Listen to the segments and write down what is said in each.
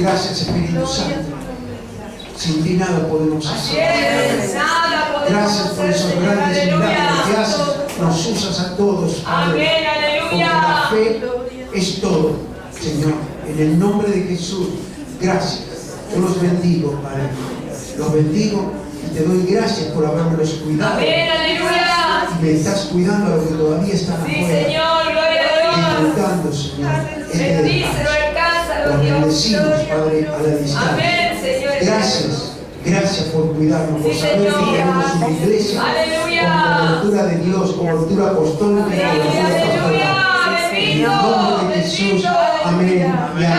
Gracias, Espíritu Santo. Sin ti nada podemos hacer. Gracias por esos grandes milagros que haces. Nos usas a todos, Padre. Porque la fe es todo, Señor. En el nombre de Jesús, gracias. Yo los bendigo, Padre. Los bendigo y te doy gracias por haberme cuidado. Y me estás cuidando a los que todavía están afuera. Disfrutando, Señor. Los bendecimos, Padre, a la distancia. Gracias. Gracias por cuidarnos, por saber que tenemos una iglesia con cobertura de Dios, cobertura apostólica y cobertura pastoral. En el nombre de Jesús, amén y amén.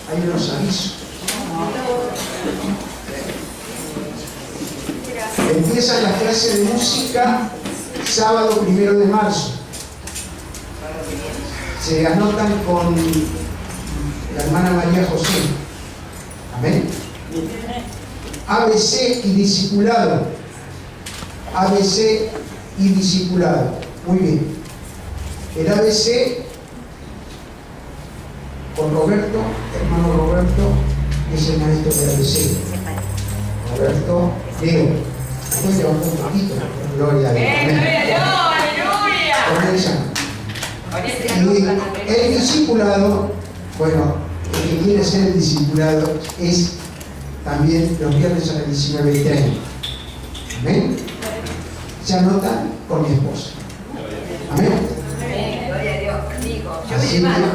Hay unos avisos. Empieza la clase de música sábado 1 de marzo. Se anotan con la hermana María José. Amén. ABC y discipulado. ABC y discipulado. Muy bien. El ABC con Roberto, hermano Roberto, es el maestro de ABC. Roberto Leo. Después levantó un poquito. Gloria a Dios. Aleluya. Y el discipulado, bueno, el que quiere ser el discipulado es también los viernes a las 19:30. Amén. Se anotan con mi esposa. Amén. Gloria a Dios. Así que, bueno,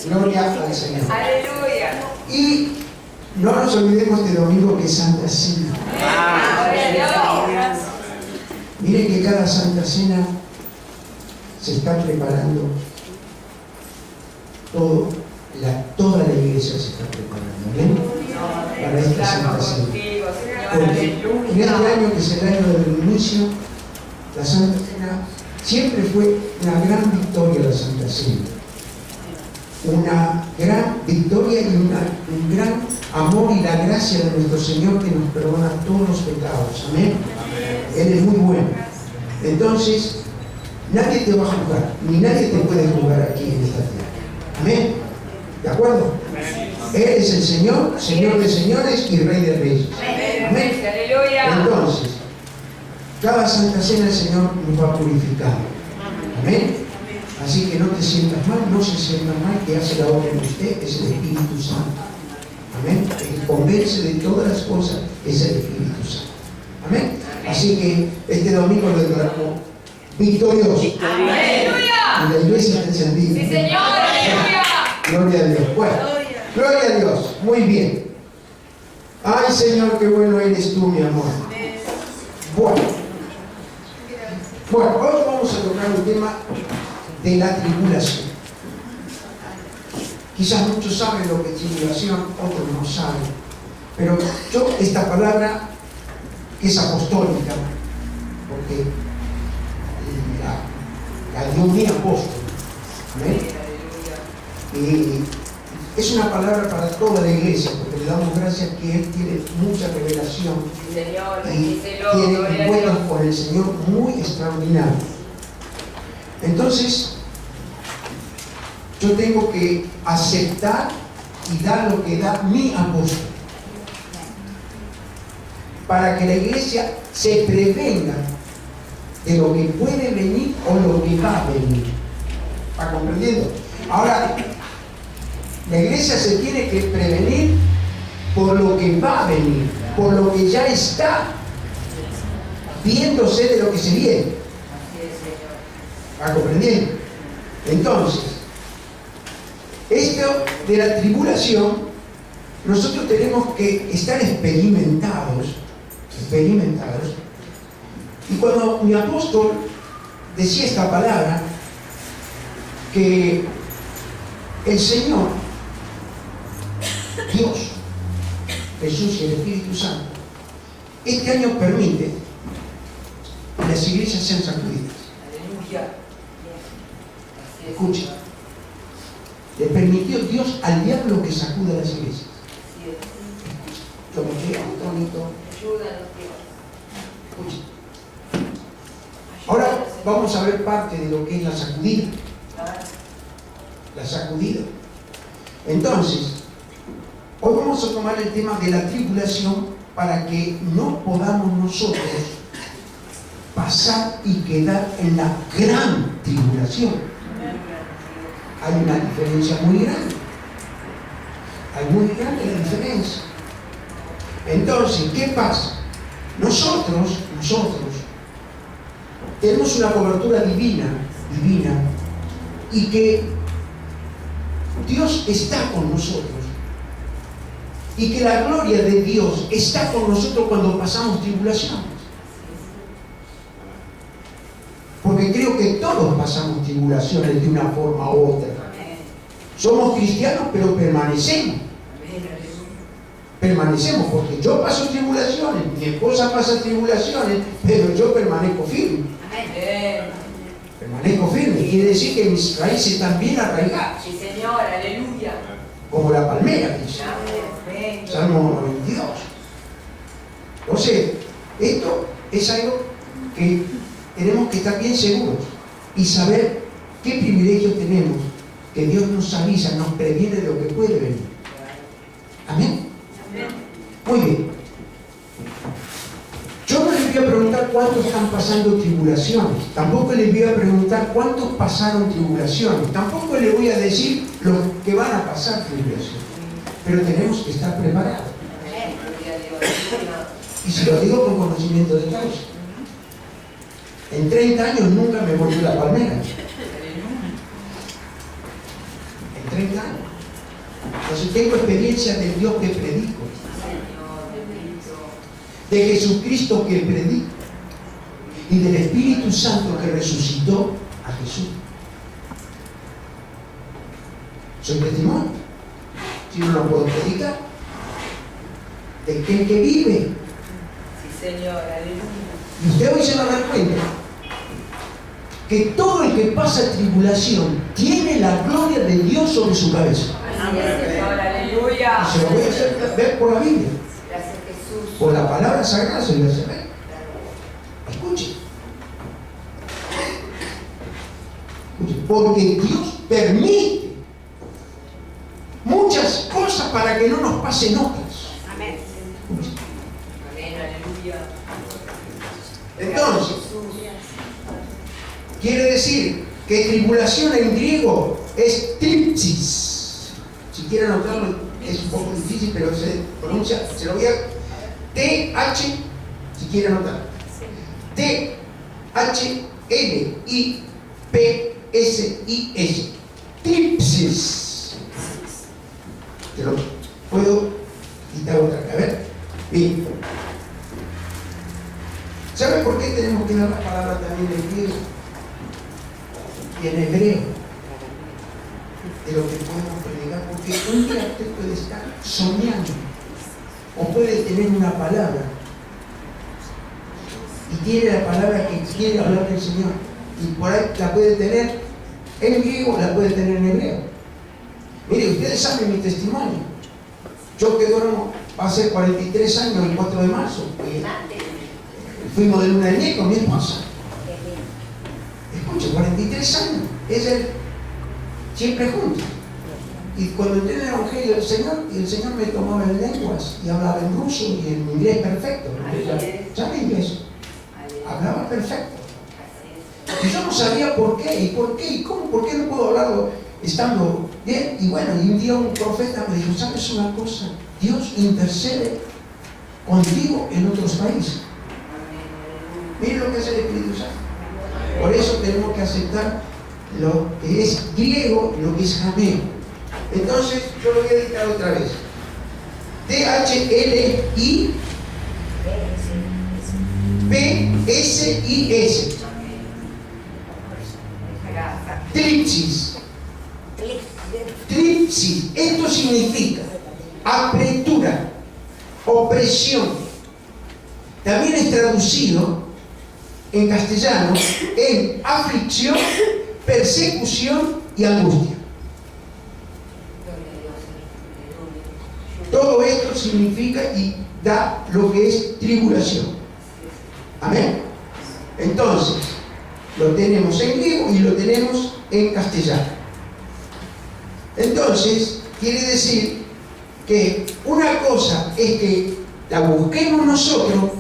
gloria al Señor. Aleluya. Y no nos olvidemos de domingo que es Santa Cena. Miren que cada Santa Cena se está preparando toda la iglesia se está preparando, ¿bien? Para esta Santa Cena. Porque en este año, que es el año del inicio, la Santa Cena siempre fue una gran victoria, la Santa Cena. Una gran victoria y un gran amor y la gracia de nuestro Señor que nos perdona todos los pecados. Amén. Él es muy bueno. Entonces, nadie te va a juzgar, ni nadie te puede juzgar aquí en esta tierra. Amén. ¿De acuerdo? Él es el Señor, Señor de señores y Rey de reyes. Amén. Entonces, cada Santa Cena el Señor nos va purificando. Amén. Así que no te sientas mal, no se sientas mal, que hace la obra en usted es el Espíritu Santo. Amén. El que convence de todas las cosas es el Espíritu Santo. Amén. Así que este domingo lo declaramos victorioso. ¡Aleluya! Y la iglesia está encendida. ¡Sí, Señor! ¡Aleluya! Gloria a Dios. Bueno, gloria a Dios. Muy bien. Ay, Señor, qué bueno eres tú, mi amor. Bueno, hoy vamos a tocar un tema de la tribulación. Quizás muchos saben lo que es tribulación, otros no saben. Pero yo, esta palabra que es apostólica, porque la dio mi apóstol. ¿Amén? Y es una palabra para toda la iglesia, porque le damos gracias que Él tiene mucha revelación y tiene encuentros con el Señor muy extraordinarios. Entonces, yo tengo que aceptar y dar lo que da mi apóstol, para que la iglesia se prevenga de lo que puede venir o lo que va a venir. ¿Está comprendiendo? Ahora, la iglesia se tiene que prevenir por lo que va a venir, por lo que ya está viéndose de lo que se viene. ¿Está comprendiendo? Entonces, esto de la tribulación, nosotros tenemos que estar experimentados. Y cuando mi apóstol decía esta palabra, que el Señor, Dios, Jesús y el Espíritu Santo, este año permite que las iglesias sean sacudidas. Escuchen. Le permitió Dios al diablo que sacuda las iglesias. Yo me quedé atónito. Escuchen. Ahora vamos a ver parte de lo que es la sacudida. La sacudida. Entonces, hoy vamos a tomar el tema de la tribulación para que no podamos nosotros pasar y quedar en la gran tribulación. Hay una diferencia muy grande. Hay muy grande la diferencia. Entonces, ¿qué pasa? Nosotros tenemos una cobertura divina, y que Dios está con nosotros. Y que la gloria de Dios está con nosotros cuando pasamos tribulaciones. Porque creo que todos pasamos tribulaciones de una forma u otra. Somos cristianos, pero permanecemos. Permanecemos, porque yo paso tribulaciones, mi esposa pasa tribulaciones, pero yo permanezco firme. Permanezco firme. Quiere decir que mis raíces están bien arraigadas. Sí, Señor, aleluya. Como la palmera, dice. Salmo 92. Entonces, esto es algo que tenemos que estar bien seguros y saber qué privilegio tenemos, que Dios nos avisa, nos previene de lo que puede venir. Amén. Muy bien. Yo no les voy a preguntar cuántos están pasando tribulaciones, tampoco les voy a preguntar cuántos pasaron tribulaciones, tampoco les voy a decir los que van a pasar tribulaciones, pero tenemos que estar preparados. Y se lo digo con conocimiento de causa. En 30 años nunca me volvió la palmera. En 30 años. Entonces tengo experiencia del Dios que predico, de Jesucristo que predico y del Espíritu Santo que resucitó a Jesús. Soy testimonio. Si no lo puedo predicar, de que vive. Sí, Señor, aleluya. Y usted hoy se va a dar cuenta que todo el que pasa tribulación tiene la gloria de Dios sobre su cabeza. Amén, Señor, aleluya. Y se lo voy a hacer ver por la Biblia. Gracias, Jesús. Por la palabra sagrada se lo hace ver. Escuche. Escuche. Porque Dios permite muchas cosas para que no nos pasen otras. Amén. Escuche. Amén, aleluya. Entonces, quiere decir que tribulación en griego es tripsis. Si quieren anotarlo, es un poco difícil, pero se pronuncia, se lo voy a... T-H, si quieren anotar. T-H-L-I-P-S-I-S. Tripsis. Te lo puedo quitar otra vez. A ver. Bien. ¿Sabe por qué tenemos que dar la palabra también en griego y en hebreo? De lo que podemos predicar, porque un día usted puede estar soñando o puede tener una palabra y tiene la palabra que quiere hablar del Señor y por ahí la puede tener en griego, la puede tener en hebreo. Mire, ustedes saben mi testimonio. Yo que duermo va a ser 43 años el 4 de marzo. Fuimos de luna de miel con mi esposa. Escucha, 43 años. Es el siempre juntos. Y cuando entré en el Evangelio del Señor, y el Señor me tomaba en lenguas y hablaba en ruso y en inglés perfecto. ¿Sabe inglés? Hablaba perfecto. Y yo no sabía por qué, y cómo, por qué no puedo hablarlo estando bien. Y bueno, y un día un profeta me dijo, ¿sabes una cosa? Dios intercede contigo en otros países. Miren lo que hace el Espíritu Santo. Por eso tenemos que aceptar lo que es griego y lo que es jameo. Entonces, yo lo voy a dictar otra vez. T-H-L-I-P-S-I-S. Tripsis. Tripsis. Esto significa apretura, opresión. También es traducido en castellano en aflicción, persecución y angustia. Todo esto significa y da lo que es tribulación. Amén. Entonces, lo tenemos en griego y lo tenemos en castellano. Entonces, quiere decir que una cosa es que la busquemos nosotros,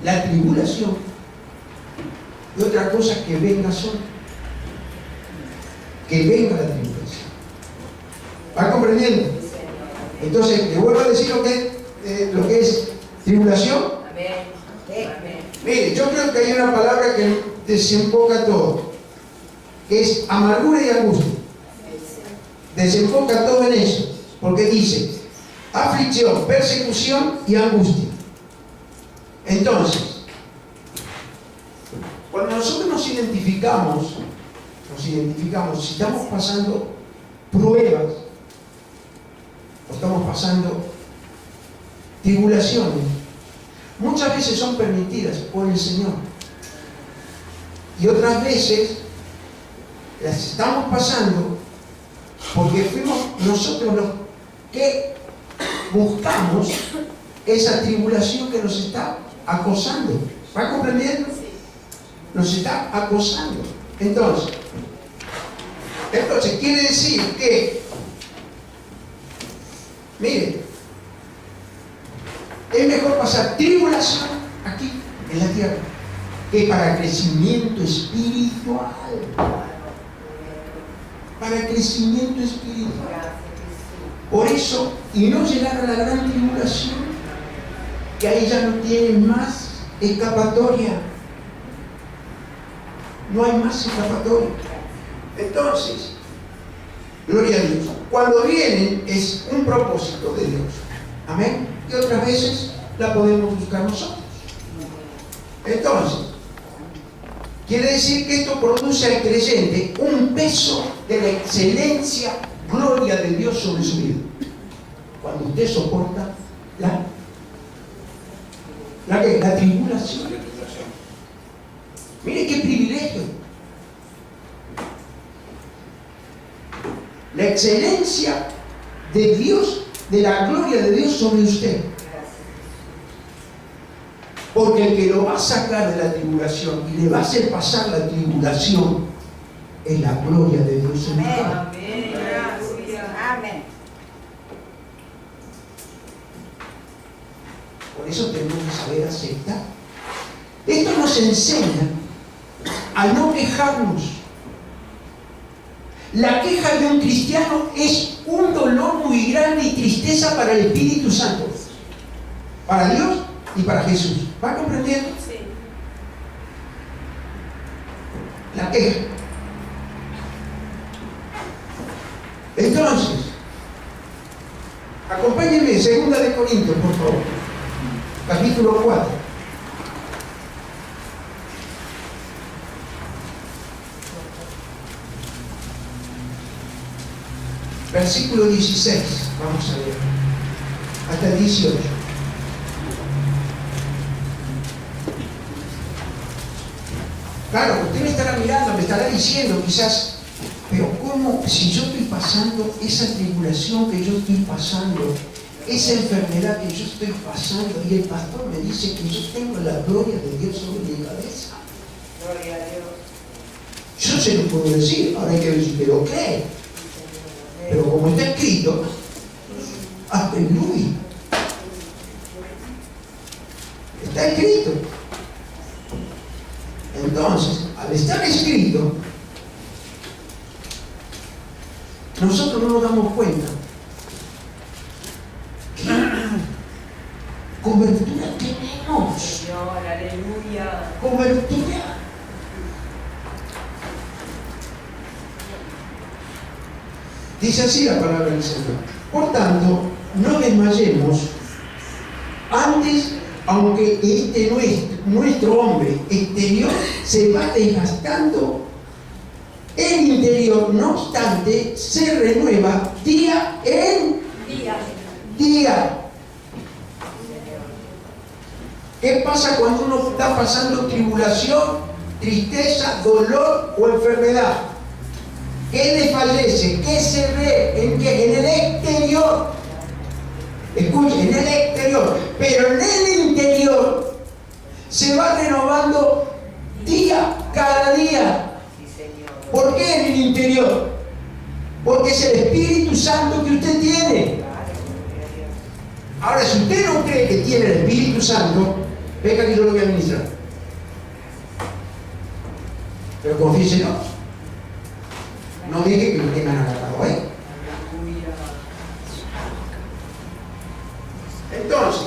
la tribulación, y otra cosa es que venga sola, que venga la tribulación. ¿Va comprendiendo? Entonces, le vuelvo a decir lo que es tribulación. Amén. Mire, yo creo que hay una palabra que desenfoca todo, que es amargura y angustia. Desenfoca todo en eso, porque dice aflicción, persecución y angustia. Entonces, cuando nosotros nos identificamos, si estamos pasando pruebas, o estamos pasando tribulaciones, muchas veces son permitidas por el Señor. Y otras veces las estamos pasando porque fuimos nosotros los que buscamos esa tribulación que nos está acosando. ¿Va comprendiendo? Nos está acosando. Entonces quiere decir que, mire, es mejor pasar tribulación aquí en la tierra que para crecimiento espiritual. Para crecimiento espiritual. Por eso, y no llegar a la gran tribulación, que ahí ya no tienen más escapatoria. No hay más escapatoria. Entonces, gloria a Dios. Cuando vienen es un propósito de Dios. Amén. Y otras veces la podemos buscar nosotros. Entonces, quiere decir que esto produce al creyente un peso de la excelencia, gloria de Dios sobre su vida. Cuando usted soporta la tribulación. Mire qué privilegio. La excelencia de Dios, de la gloria de Dios sobre usted. Porque el que lo va a sacar de la tribulación y le va a hacer pasar la tribulación es la gloria de Dios en usted. Amén. Por eso tenemos que saber aceptar. Esto nos enseña a no quejarnos. La queja de un cristiano es un dolor muy grande y tristeza para el Espíritu Santo, para Dios y para Jesús. ¿Va comprendiendo? Sí. La queja. Entonces, acompáñenme en 2 Corintios, por favor, capítulo 4. Versículo 16, vamos a leer, hasta el 18. Claro, usted me estará mirando, me estará diciendo quizás, pero ¿cómo si yo estoy pasando esa tribulación que yo estoy pasando, esa enfermedad que yo estoy pasando, y el pastor me dice que yo tengo la gloria de Dios sobre mi cabeza? Gloria a Dios. Yo se lo puedo decir, ahora hay que ver si usted lo cree. Pero como está escrito, aleluya. Está escrito. Entonces, al estar escrito, nosotros no nos damos cuenta que cobertura tenemos. Señor, aleluya. Cobertura. Dice así la palabra del Señor. Por tanto, no desmayemos. Antes, aunque nuestro hombre exterior se va desgastando, el interior, no obstante, se renueva día en día. ¿Qué pasa cuando uno está pasando tribulación, tristeza, dolor o enfermedad? ¿Qué desfallece? ¿Qué se ve? ¿En qué? En el exterior. Escuchen, en el exterior. Pero en el interior se va renovando cada día. ¿Por qué en el interior? Porque es el Espíritu Santo que usted tiene. Ahora, si usted no cree que tiene el Espíritu Santo, venga que yo lo voy a administrar. Pero confíselo. No dije que lo tengan agarrado ahí. Entonces,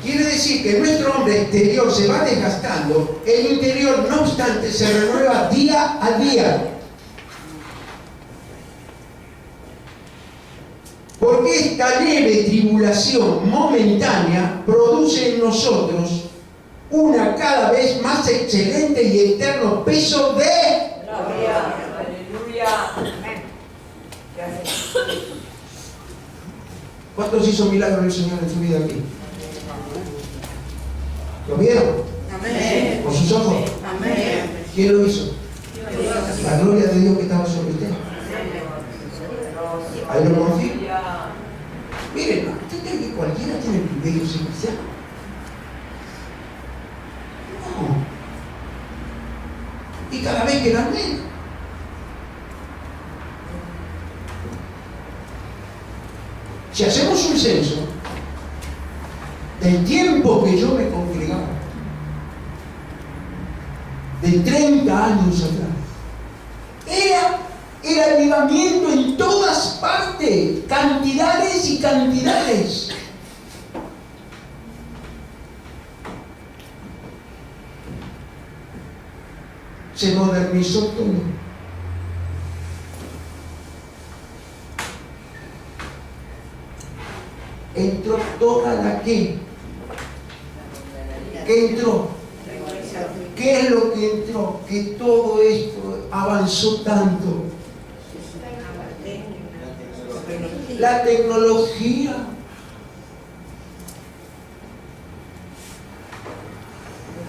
quiere decir que nuestro hombre exterior se va desgastando, el interior, no obstante, se renueva día a día. Porque esta leve tribulación momentánea produce en nosotros una cada vez más excelente y eterno peso de gloria. Aleluya. Amén. Gracias. ¿Cuántos hizo milagros el Señor en su vida aquí? ¿Lo vieron? Amén. ¿Con sus ojos? Amén. ¿Quién lo hizo? La gloria de Dios que estaba sobre usted. Ahí lo confío. Miren, ¿usted cree que cualquiera tiene el privilegio de ser cristiano? No. Y cada vez que la ven. Si hacemos un censo del tiempo que yo me congregaba, de 30 años atrás, era el avivamiento en todas partes, cantidades y cantidades. Se modernizó todo. Entró toda la que entró. ¿Qué es lo que entró? Que todo esto avanzó tanto. La tecnología.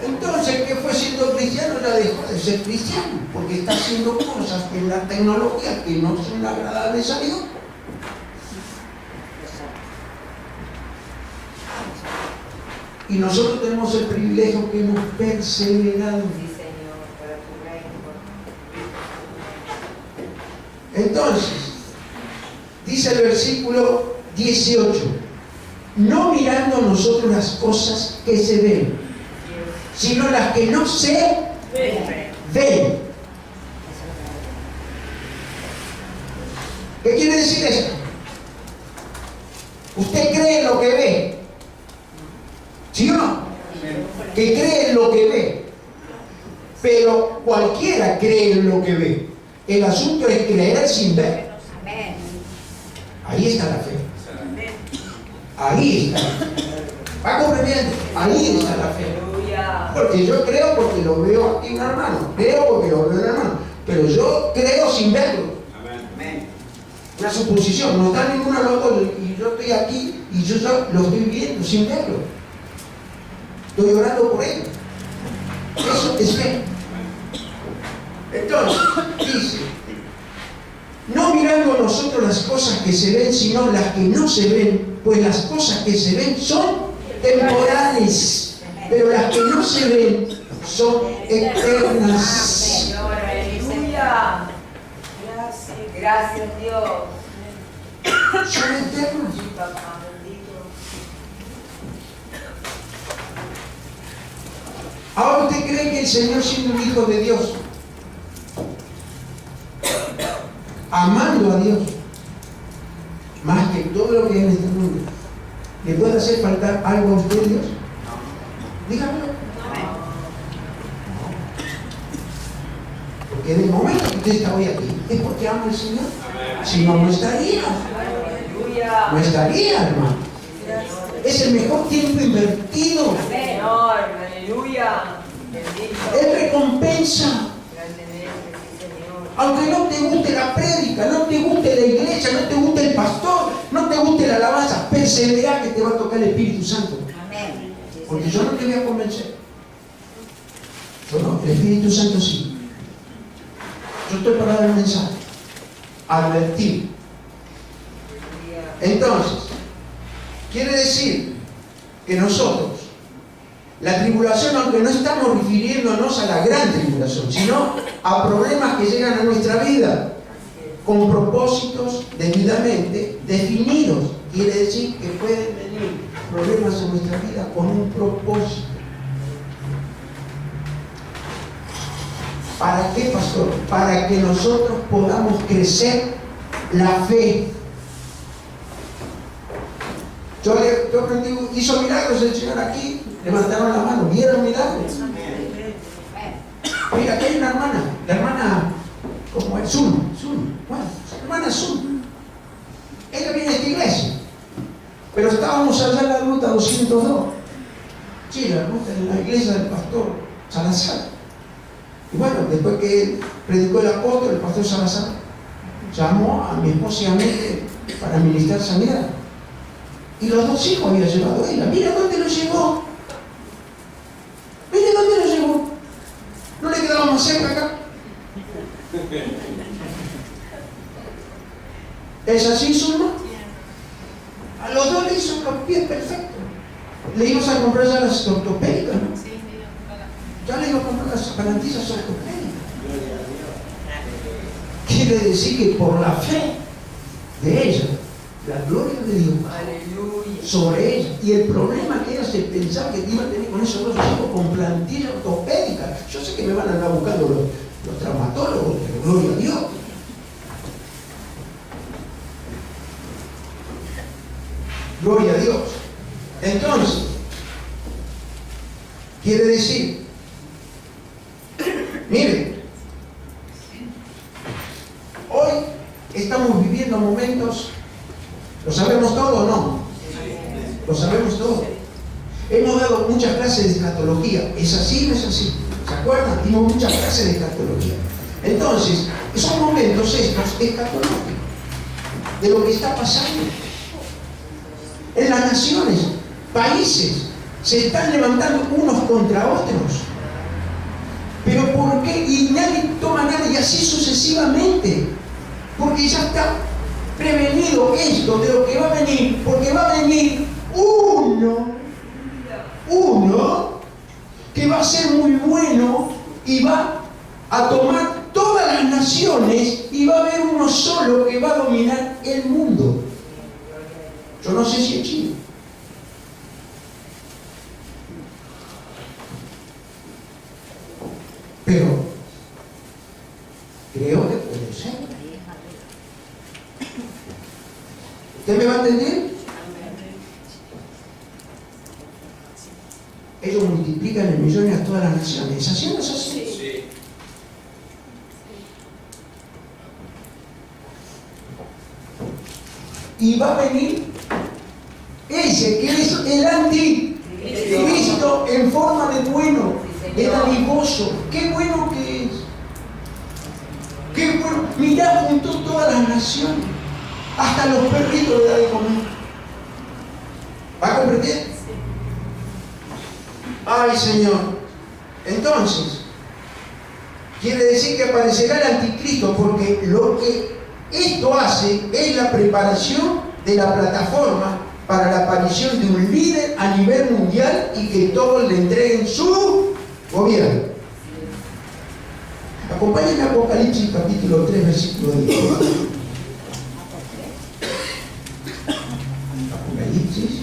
Entonces el que fue siendo cristiano ya dejó de ser cristiano, porque está haciendo cosas en la tecnología que no son agradables a Dios. Y nosotros tenemos el privilegio que hemos perseverado. Sí, Señor, para tu reino. Entonces, dice el versículo 18, no mirando nosotros las cosas que se ven, sino las que no se ven. ¿Qué quiere decir esto? ¿Usted cree en lo que ve? ¿Sí o no? Que cree en lo que ve. Pero cualquiera cree en lo que ve. El asunto es creer sin ver. Ahí está la fe. Ahí está la fe. ¿Va comprendiendo? Ahí está la fe. Porque yo creo porque lo veo aquí un hermano. Creo porque lo veo un hermano. Pero yo creo sin verlo. Una suposición. No está ninguno de los dos. Y yo estoy aquí y yo lo estoy viendo sin verlo. Estoy orando por él. Eso es fe. Entonces, dice, no mirando nosotros las cosas que se ven, sino las que no se ven, pues las cosas que se ven son temporales, pero las que no se ven son eternas. Señor, aleluya. Gracias, Dios. Son eternas. Papá bendito. Ahora usted cree que el Señor, siendo un hijo de Dios, amando a Dios más que todo lo que hay en este mundo, ¿le puede hacer faltar algo a usted, Dios? Dígamelo. Porque en el momento que usted está hoy aquí es porque ama al Señor. Si no, no estaría. Aleluya. No estaría, hermano. Es el mejor tiempo invertido. Señor, aleluya. Bendito. Él recompensa. Grandemente, sí, Señor. Aunque no te guste la prédica, no te guste la iglesia, no te guste el pastor, no te guste la alabanza, persevera que te va a tocar el Espíritu Santo. Amén. Porque yo no te voy a convencer. Yo no, el Espíritu Santo sí. Yo estoy para dar el mensaje. advertir. Entonces, quiere decir que nosotros, la tribulación, aunque no estamos refiriéndonos a la gran tribulación, sino a problemas que llegan a nuestra vida con propósitos debidamente definidos, quiere decir que pueden venir problemas en nuestra vida con un propósito. ¿Para qué, pastor? Para que nosotros podamos crecer la fe. Yo aprendí, hizo milagros el Señor aquí, levantaron la mano, ¿vieron milagros? Mira, aquí hay una hermana, la hermana, como es Zul, bueno, la hermana Zul. Ella viene de esta iglesia, pero estábamos allá en la ruta 202, sí, la ruta en la iglesia del pastor Salazar. Y bueno, después que predicó el apóstol, el pastor Salazar llamó a mi esposa y a mí para ministrar sanidad. Y los dos hijos había llevado a ella. Mira dónde lo llevó. Mira dónde lo llevó. ¿No le quedaba más cerca acá? ¿Es así, Zulma? A los dos le hizo los pies perfectos. Le ibas a comprar ya las ortopédicas, ¿no? Sí, Ya le iba a comprar las garantías ortopédicas. Quiere decir que por la fe de ella, la gloria de Dios sobre ella, y el problema que ella se pensaba que iba a tener con esos dos hijos con plantilla ortopédica. Yo sé que me van a andar buscando los traumatólogos, pero gloria a Dios. Gloria a Dios. Entonces, quiere decir, miren, hoy estamos viviendo momentos, ¿lo sabemos todo o no? Lo sabemos todo. Hemos dado muchas clases de escatología. ¿Es así o no es así? ¿Se acuerdan? Dimos muchas clases de escatología. Entonces, son momentos estos escatológicos de lo que está pasando en las naciones, países. Se están levantando unos contra otros. ¿Pero por qué? Y nadie toma nada, y así sucesivamente. Porque ya está prevenido esto de lo que va a venir, porque va a venir uno que va a ser muy bueno y va a tomar todas las naciones, y va a haber uno solo que va a dominar el mundo. Yo no sé si es China. Pero creo que puede ser. ¿Usted me va a entender? Ellos multiplican en millones a todas las naciones. ¿Es así o no es así? Sí. Y va a venir ese que es el anticristo en forma de bueno, el amigoso. Qué bueno que es. Qué bueno. Mirá, juntó todas las naciones. Hasta los perritos le da de comer. ¿Va a comprender? Ay, Señor. Entonces, quiere decir que aparecerá el anticristo, porque lo que esto hace es la preparación de la plataforma para la aparición de un líder a nivel mundial y que todos le entreguen su gobierno. Acompáñenme a Apocalipsis capítulo 3, versículo 10. Apocalipsis.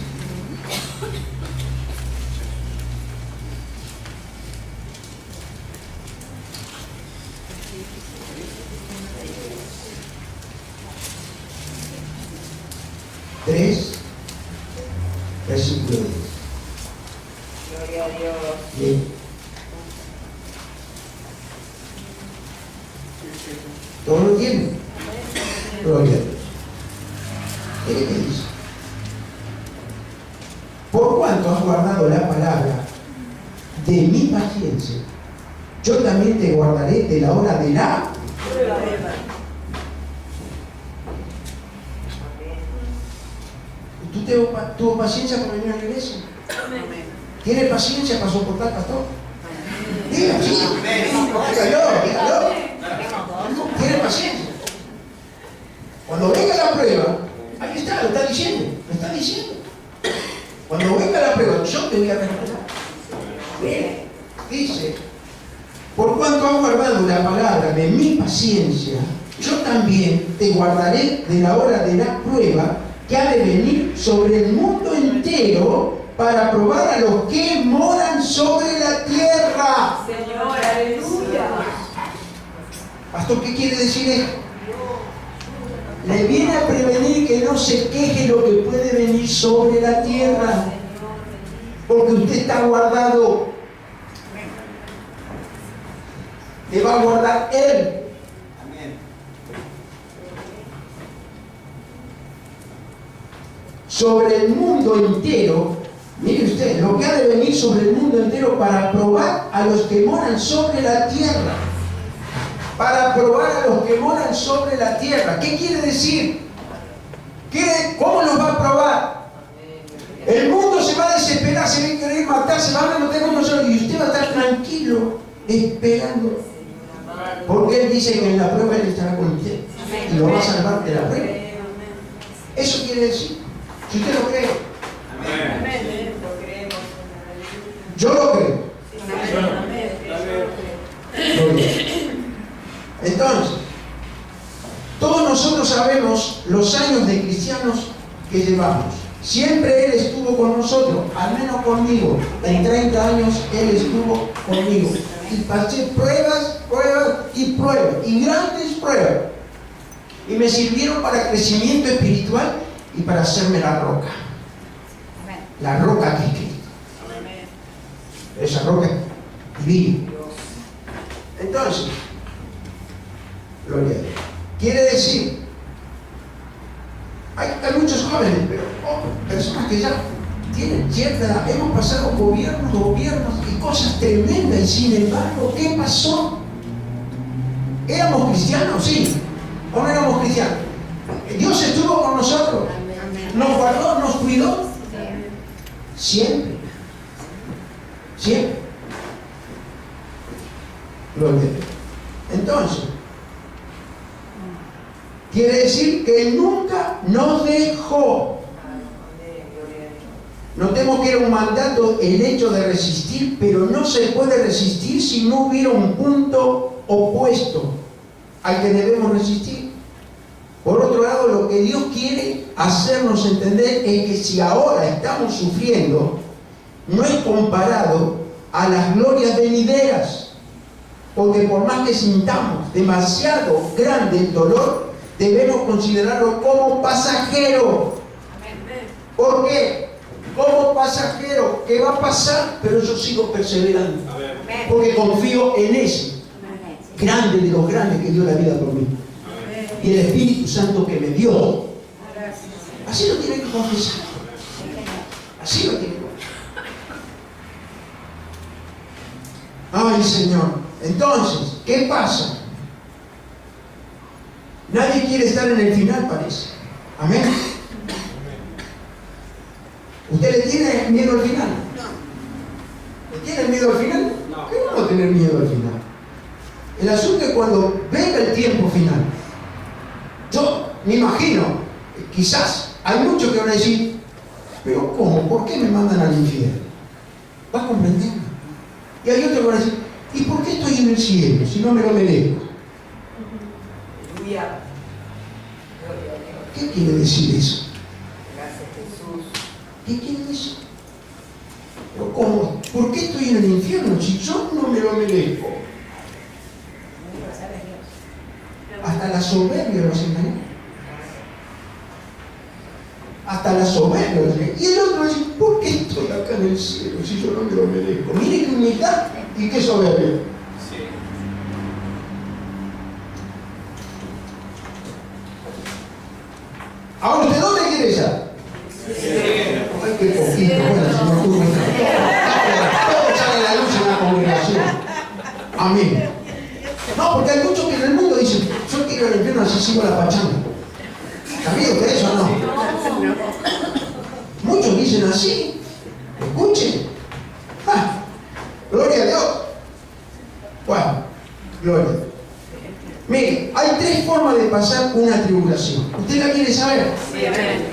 Versículo 10. Gloria a Dios. Bien. ¿Todos lo tienen? Gloria a Dios. Mire qué dice. Por cuanto has guardado la palabra de mi paciencia, yo también te guardaré de la hora de la prueba. ¿Tuvo paciencia para venir a la iglesia? ¿Tiene paciencia para soportar, pastor? Dígalo, dígalo. ¿Tiene paciencia? Cuando venga la prueba, ahí está, lo está diciendo, lo está diciendo. Cuando venga la prueba, yo te voy a respetar. Bien, dice, por cuanto has guardado la palabra de mi paciencia, yo también te guardaré de la hora de la prueba que ha de venir sobre el mundo entero para probar a los que moran sobre la tierra. Señor, aleluya. Pastor, ¿qué quiere decir esto? Le viene a prevenir que no se queje lo que puede venir sobre la tierra, porque usted está guardado. Te va a guardar Él. Sobre el mundo entero, mire usted, lo que ha de venir sobre el mundo entero para probar a los que moran sobre la tierra. Para probar a los que moran sobre la tierra. ¿Qué quiere decir? ¿Cómo los va a probar? El mundo se va a desesperar, se va a querer matar, se va a meter con nosotros y usted va a estar tranquilo, esperando. Porque Él dice que en la prueba Él estará con usted y lo va a salvar de la prueba. Eso quiere decir. Si usted lo cree. Yo lo creo. Entonces, todos nosotros sabemos los años de cristianos que llevamos. Siempre Él estuvo con nosotros, al menos conmigo. En 30 años Él estuvo conmigo. Y pasé pruebas, y grandes pruebas. Y me sirvieron para crecimiento espiritual y para hacerme la roca. La roca que es Cristo. Esa roca divina. Entonces, gloria a Dios. Quiere decir, hay muchos jóvenes, pero personas que ya tienen cierta edad, hemos pasado gobiernos y cosas tremendas, y sin embargo, ¿qué pasó? ¿Éramos cristianos? Sí. ¿O no éramos cristianos? Dios estuvo con nosotros, nos guardó, nos cuidó. Siempre. Siempre. Gloria a Dios. Entonces, quiere decir que Él nunca nos dejó. Notemos que era un mandato el hecho de resistir, pero no se puede resistir si no hubiera un punto opuesto al que debemos resistir. Por otro lado, lo que Dios quiere hacernos entender es que si ahora estamos sufriendo, no es comparado a las glorias venideras, porque por más que sintamos demasiado grande el dolor, debemos considerarlo como pasajero. ¿Por qué? Como pasajero, que va a pasar, pero yo sigo perseverando, porque confío en ese grande de los grandes que dio la vida por mí, y el Espíritu Santo que me dio. Así lo tiene que confesar, así lo tiene que confesar. Ay, Señor. Entonces, ¿qué pasa? Nadie quiere estar en el final, parece. Amén. ¿Usted le tiene miedo al final? No. ¿Le tiene miedo al final? No. ¿Qué vamos a tener miedo al final? El asunto es cuando venga el tiempo final. Yo me imagino, quizás hay muchos que van a decir, pero ¿cómo? ¿Por qué me mandan al infierno? ¿Vas comprendiendo? Y hay otros que van a decir, ¿y por qué estoy en el cielo si no me lo merezco? Aleluya. ¿Qué quiere decir eso? Gracias, Jesús. ¿Qué quiere decir? Pero ¿cómo? ¿Por qué estoy en el infierno si yo no me lo merezco? Hasta la soberbia los engañó. Hasta la soberbia los engañó. Y el otro dice, ¿por qué estoy acá en el cielo si yo no me lo merezco? Miren qué humildad y qué soberbia. Sí. Ahora, ¿usted dónde quiere estar? Ay, qué poquito, bueno, Señor, tú me todo sale a la luz en la congregación. Amén. No, porque hay muchos que en el mundo dicen, yo quiero ir al infierno así sigo la pachanga. ¿Sabía usted eso o no? Muchos dicen así. Escuchen. ¡Ah! Gloria a Dios. Bueno, gloria. Mire, hay tres formas de pasar una tribulación. ¿Usted la quiere saber? Sí, amén.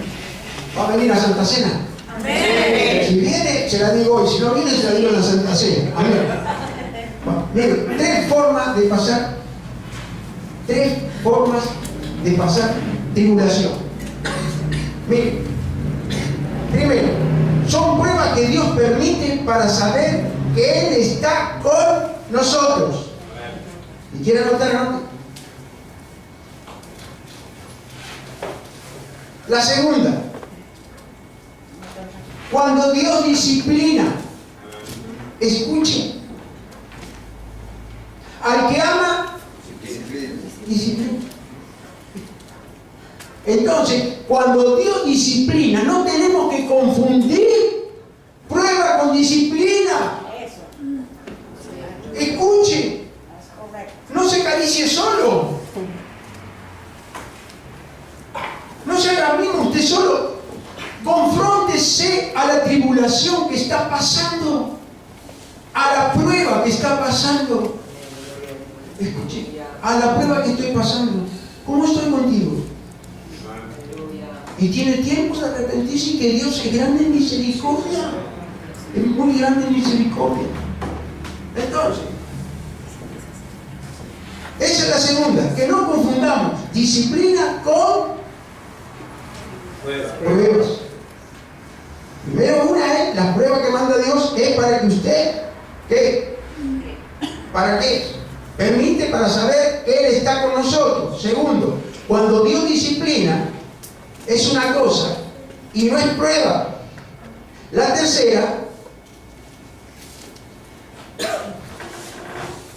¿Va a venir a Santa Cena? Amén. Si viene, se la digo hoy. Si no viene, se la digo en la Santa Cena. Amén. Miren, tres formas de pasar tribulación. Miren, primero, son pruebas que Dios permite para saber que Él está con nosotros. ¿Y quieren anotar, no? La segunda, cuando Dios disciplina, escuchen, al que ama, disciplina. Entonces, cuando Dios disciplina, no tenemos que confundir prueba con disciplina. Escuche, no se acaricie solo, no se haga amigo usted solo, confróntese a la tribulación que está pasando, a la prueba que está pasando. Escuche, a la prueba que estoy pasando, ¿cómo estoy contigo? Y tiene tiempo de arrepentirse y que Dios es grande en misericordia, es muy grande en misericordia. Entonces, esa es la segunda, que no confundamos disciplina con pruebas. Primero, una es la prueba que manda Dios es para que usted, ¿qué? ¿Para qué? Permite para saber que Él está con nosotros. Segundo, cuando Dios disciplina, es una cosa y no es prueba. La tercera,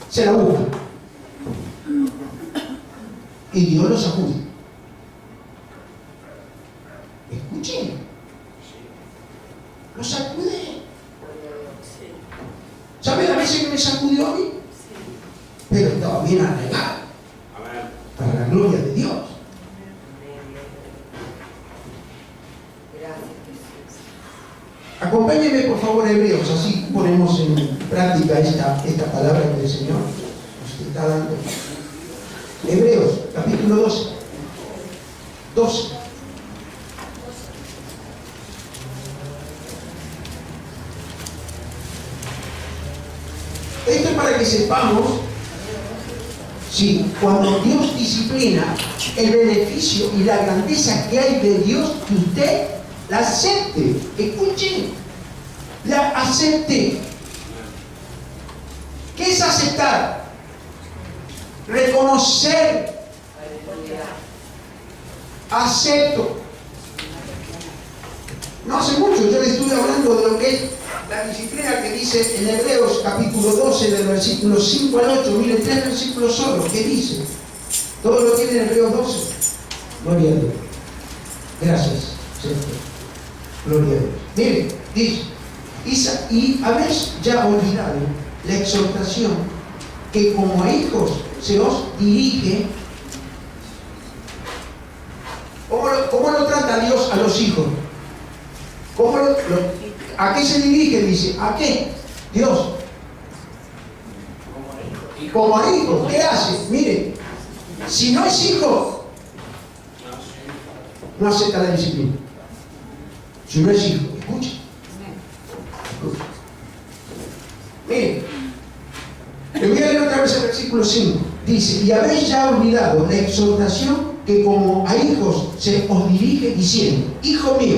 se la busca y Dios lo sacude. Escuchen, lo sacude. ¿Saben a veces que me sacudió a mí? Pero estaba bien arreglado para la gloria de Dios. Acompáñenme por favor a Hebreos, así ponemos en práctica esta palabra que el Señor nos está dando. Hebreos, capítulo 12. Esto es para que sepamos, sí, cuando Dios disciplina, el beneficio y la grandeza que hay de Dios, que usted la acepte. Escuchen, la acepte. ¿Qué es aceptar? Reconocer. Acepto. No hace mucho yo le estuve hablando de lo que es la disciplina que dice en Hebreos capítulo 12 del versículo 5 al 8. Miren, 3 versículos solo. ¿Qué dice? Todo lo tiene en Hebreos 12. Gloria a Dios. Gracias, Señor. Gloria a Dios. Miren, dice, y habéis ya olvidado la exhortación que como a hijos se os dirige. ¿Cómo lo trata Dios a los hijos? ¿A qué se dirige? Dice, ¿a qué? Dios. Como a hijos, ¿qué hace? Mire, si no es hijo, no acepta la disciplina. Si no es hijo, escucha. Mire, le voy a leer otra vez el versículo 5. Dice, y habéis ya olvidado la exhortación que como a hijos se os dirige diciendo, hijo mío,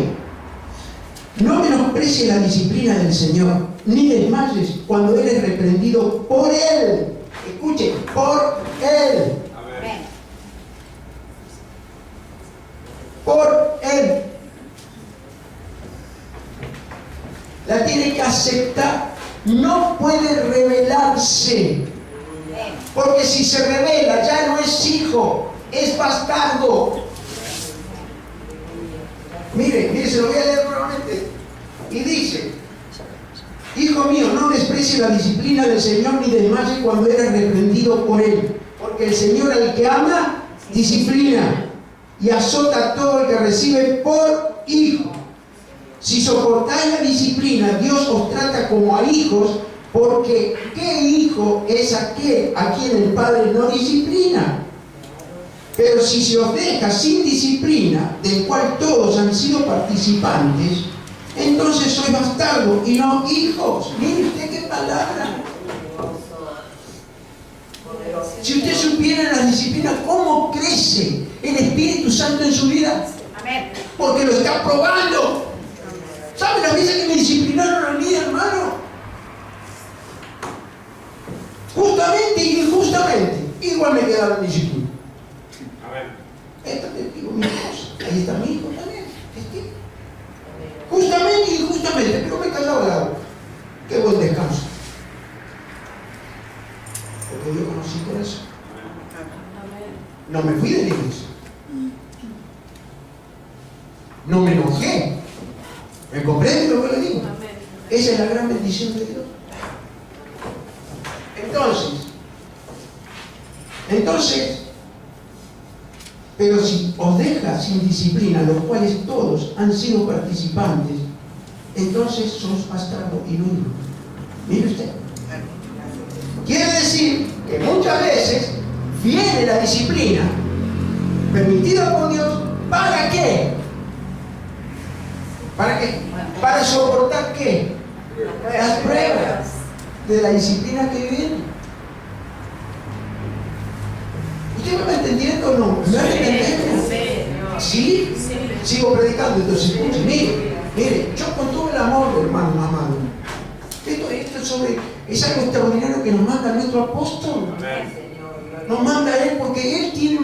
no menosprecies la disciplina del Señor, ni desmayes cuando eres reprendido por Él. Escuche, por Él. Amén. Por Él. La tiene que aceptar. No puede rebelarse. Porque si se revela, ya no es hijo, es bastardo. Mire, se lo voy a leer nuevamente. Y dice, hijo mío, no desprecies la disciplina del Señor ni desmayes cuando eres reprendido por Él. Porque el Señor al que ama, disciplina y azota a todo el que recibe por hijo. Si soportáis la disciplina, Dios os trata como a hijos, porque ¿qué hijo es aquel a quien el Padre no disciplina? Pero si se os deja sin disciplina, del cual todos han sido participantes, entonces sois bastardos y no hijos. Mire usted qué palabra. Si usted supiera la disciplina, cómo crece el Espíritu Santo en su vida. Amén. Porque lo está probando. ¿Sabe las veces que me disciplinaron a mí, hermano? Justamente y injustamente. Igual me quedaron disciplina. Esta te digo mi esposa. Ahí está mi hijo también. Justamente y injustamente, pero me callaba la boca. Qué buen descanso. Porque yo conocí por eso. No me fui de la iglesia. No me enojé. ¿Me comprende lo que le digo? Esa es la gran bendición de Dios. Entonces, pero si os deja sin disciplina, los cuales todos han sido participantes, entonces sos bastardo y no hijo. Mire usted. Quiere decir que muchas veces viene la disciplina permitida por Dios. ¿Para qué? ¿Para qué? Para soportar ¿qué? Las pruebas de la disciplina que viene. ¿Usted me va entendiendo o no? ¿Me va entendiendo? ¿Sí? Sigo predicando, entonces escuche. Mire, yo con todo el amor, hermano amado, es algo extraordinario que nos manda nuestro apóstol. Nos manda él porque él tiene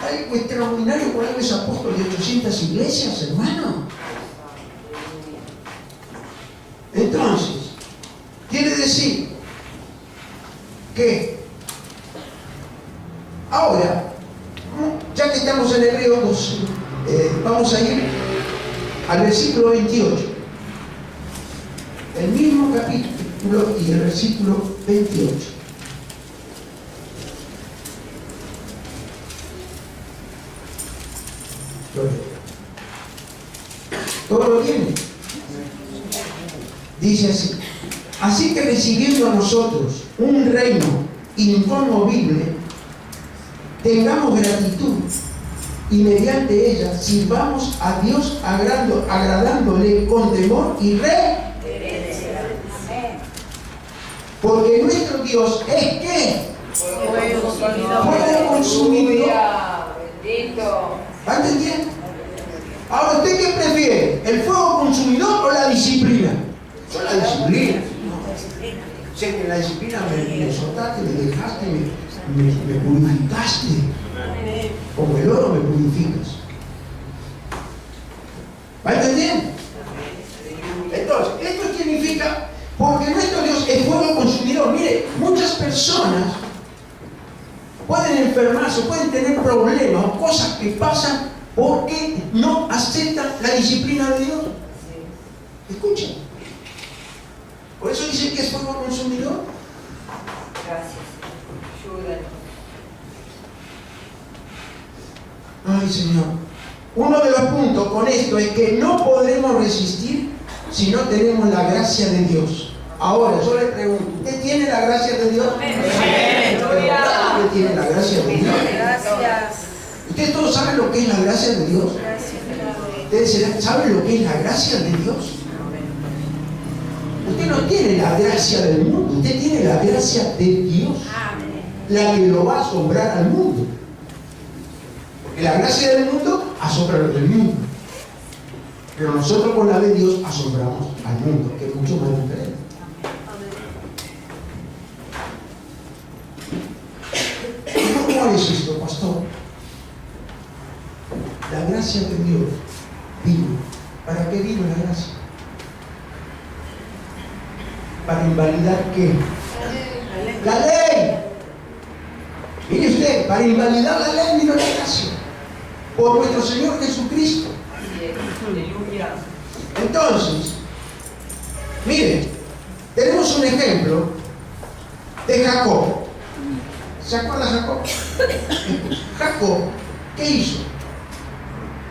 algo extraordinario. Por algo es apóstol de 800 iglesias, hermano. Entonces, quiere decir que ahora, ya que estamos en Hebreos 12, vamos a ir al versículo 28. El mismo capítulo y el versículo 28. ¿Todo lo tiene? Dice así: así que recibiendo a nosotros un reino inconmovible, tengamos gratitud y mediante ella sirvamos a Dios agradándole con temor y reverencia. Porque nuestro Dios es ¿qué? Fuego consumidor. ¿Va entendiendo? Ahora, ¿usted qué prefiere? ¿El fuego consumidor o la disciplina? Yo la disciplina. Sé que la disciplina me soltaste, me dejaste, me purificaste. Como el oro me purificas. ¿Va entendiendo? Entonces, esto significa, porque nuestro Dios es fuego consumidor. Mire, muchas personas pueden enfermarse, pueden tener problemas o cosas que pasan porque no aceptan la disciplina de Dios. Escuchen. Por eso dicen que es fuego consumidor. Gracias. Ayúdanos. Ay, Señor. Uno de los puntos con esto es que no podremos resistir si no tenemos la gracia de Dios. Ahora, yo le pregunto, ¿usted tiene la gracia de Dios? ¿Usted tiene la gracia de Dios? Gracias. ¿Ustedes todos saben lo que es la gracia de Dios? ¿Ustedes saben lo que es la gracia de Dios? Usted no tiene la gracia del mundo, usted tiene la gracia de Dios, la que lo va a asombrar al mundo. Porque la gracia del mundo asombra a los del mundo, pero nosotros con la de Dios asombramos al mundo, que es mucho más diferente. ¿Cómo es esto, pastor? La gracia de Dios vino. ¿Para qué vino la gracia? Para invalidar ¿qué? La ley. Mire usted, para invalidar la ley vino la gracia por nuestro Señor Jesucristo. Entonces, mire, tenemos un ejemplo de Jacob. ¿Se acuerda Jacob? Jacob, ¿qué hizo?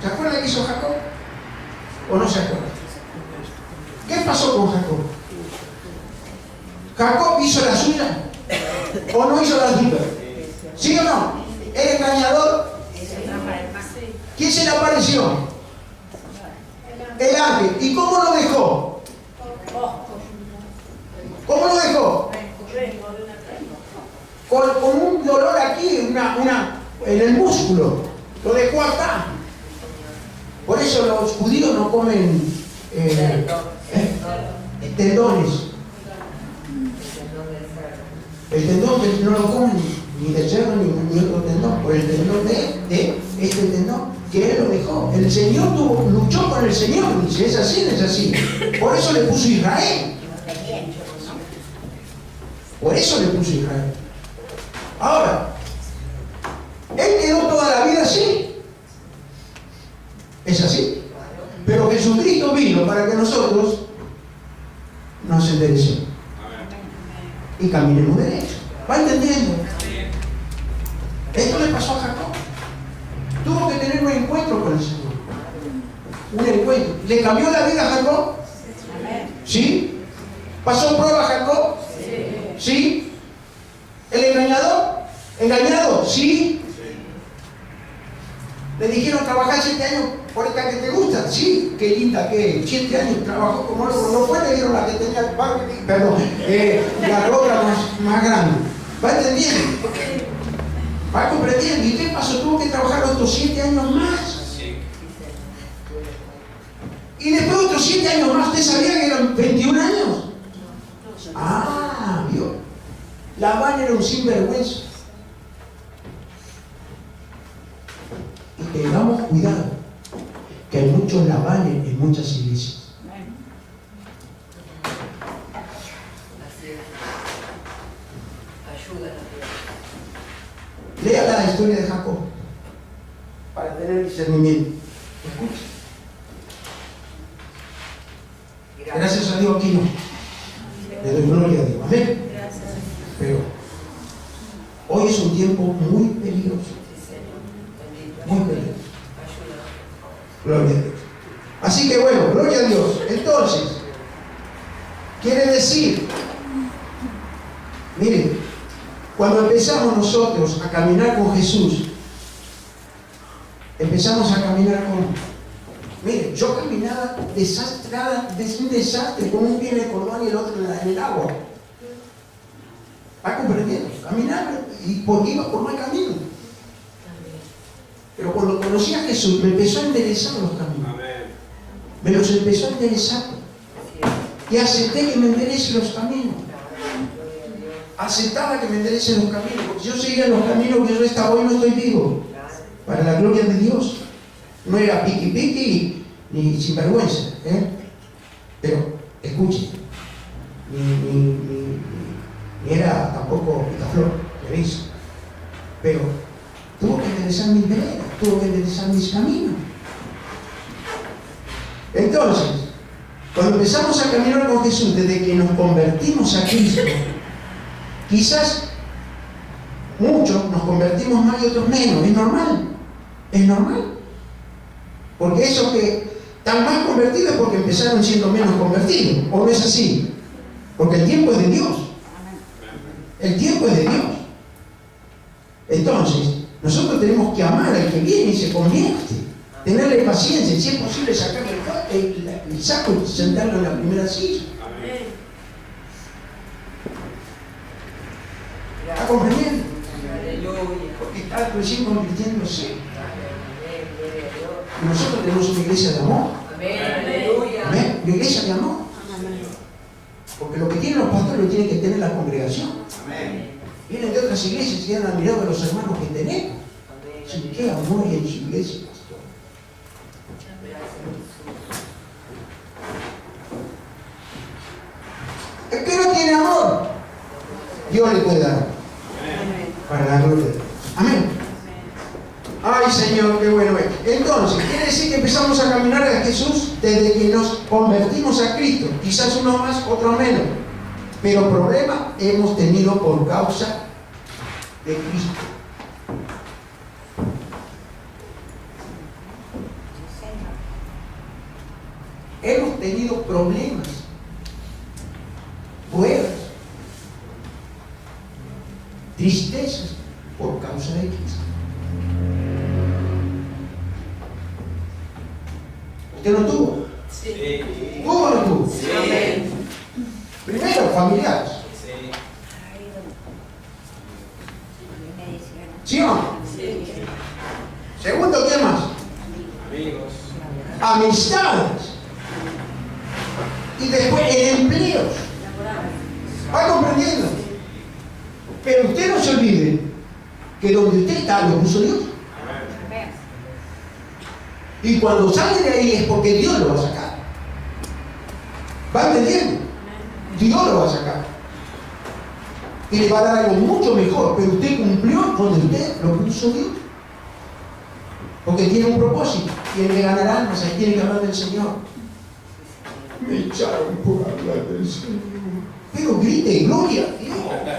¿Se acuerda qué hizo Jacob? ¿O no se acuerda? ¿Qué pasó con Jacob? ¿Jacob hizo la suya? ¿O no hizo la suya? ¿Sí o no? El engañador. ¿Quién se le apareció? El ángel. ¿Y cómo lo dejó? ¿Cómo lo dejó? Con un dolor aquí, en el músculo. Lo dejó acá. Por eso los judíos no comen tendones. El tendón no lo comen ni de cerdo ni otro tendón. Por el tendón de este tendón que él lo dejó. El Señor luchó con el Señor. Dice, es así, es así. Por eso le puso Israel. Por eso le puso Israel. Ahora, él quedó toda la vida así. Es así. Pero Jesucristo vino para que nosotros nos enderecemos y caminemos derecho. ¿Va entendiendo? Esto le pasó a Jacob. Tuvo que tener un encuentro con el Señor. Un encuentro. ¿Le cambió la vida a Jacob? ¿Sí? ¿Pasó prueba a Jacob? ¿Sí? ¿El engañador? ¿Engañado? ¿Sí? Le dijeron trabajar 7 años por esta que te gusta. Sí, qué linda que 7 años trabajó como no fue, le dieron la que tenía la roca más grande. ¿Va entendiendo? ¿Va comprendiendo? ¿Y qué pasó? Tuvo que trabajar otros 7 años más. Y después otros 7 años más. ¿Usted sabía que eran 21 años? Ah, vio. Labán era un sinvergüenza. Y tengamos cuidado, que hay muchos Labanes en muchas iglesias. Lea la historia de Jacob para tener discernimiento. Escucha. Gracias a Dios aquí no. Le doy gloria a Dios. Amén. Pero hoy es un tiempo muy peligroso. Muy peligroso. Gloria a Dios. Así que bueno, gloria a Dios. Entonces, quiere decir, miren, cuando empezamos nosotros a caminar con Jesús, empezamos a caminar con... Miren, yo caminaba desastrada, un desastre, con un pie en el cordón y el otro en el agua. ¿Va comprendiendo? Caminaba y iba por mal camino. Pero cuando conocí a Jesús, me empezó a enderezar los caminos. Me los empezó a enderezar. Y acepté que me enderece los caminos. Aceptaba que me enderece los caminos. Porque yo seguía los caminos que yo estaba hoy, no estoy vivo. Para la gloria de Dios. No era piqui ni sinvergüenza. Pero, escuchen. Ni era tampoco picaflor, le aviso. Pero tuvo que enderezar mis veredas, tuvo que enderezar mis caminos. Entonces, cuando empezamos a caminar con Jesús, desde que nos convertimos a Cristo, quizás muchos nos convertimos más y otros menos. Es normal. Es normal. Porque esos que están más convertidos es porque empezaron siendo menos convertidos. ¿O no es así? Porque el tiempo es de Dios. El tiempo es de Dios. Entonces, nosotros tenemos que amar al que viene y se convierte. Tenerle paciencia. Si es posible, sacarle el saco y sentarlo en la primera silla. ¿Está comprendiendo? Porque está recién convirtiéndose. Y nosotros tenemos una iglesia de amor. Amén. Una iglesia de amor. Porque lo que tienen los pastores lo tiene que tener la congregación. Vienen de otras iglesias y han admirado a los hermanos que tenemos. Sí, qué amor hay en su iglesia, pastor. El que no tiene amor, Dios le puede dar. Para la gloria de Dios. Amén. Ay, Señor, qué bueno es. Entonces, quiere decir que empezamos a caminar a Jesús desde que nos convertimos a Cristo. Quizás uno más, otro menos. Pero problema hemos tenido por causa de Cristo. Hemos tenido problemas, pruebas, tristezas por causa de Cristo. ¿Usted no tuvo? Sí. ¿Tuvo o no tuvo? Sí. Primero, familiares. ¿Sí o no? Sí. Segundo, ¿qué más? Amigos. Amistades. Y después, el empleos. ¿Va comprendiendo? Pero usted no se olvide que donde usted está lo puso Dios. Y cuando sale de ahí es porque Dios lo va a sacar. ¿Va entendiendo? Dios lo va a sacar. Y le va a dar algo mucho mejor. Pero usted cumplió donde usted lo puso Dios. Porque tiene un propósito. Tiene que ganar almas. Ahí tiene que hablar del Señor. Me echaron por hablar del Señor. Pero grite gloria a Dios.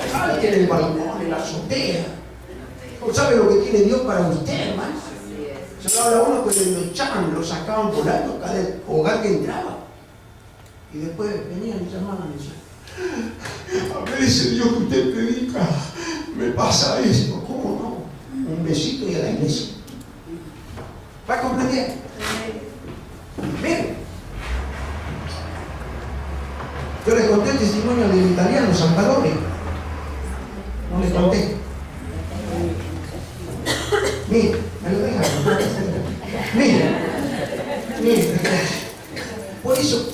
Salte en el balcón, en la azotea. ¿No sabe lo que tiene Dios para usted, hermano? Se lo habla a uno que lo echaban, lo sacaban volando cada hogar que entraba. Y después venían y llamaban y decían: a veces Dios que usted predica, me pasa esto. ¿Cómo no? Un besito y a la iglesia. ¿Va a comprender? Miren, yo les conté el testimonio del italiano Salvatore. No les conté. Miren, me lo dejan. Miren. Por eso,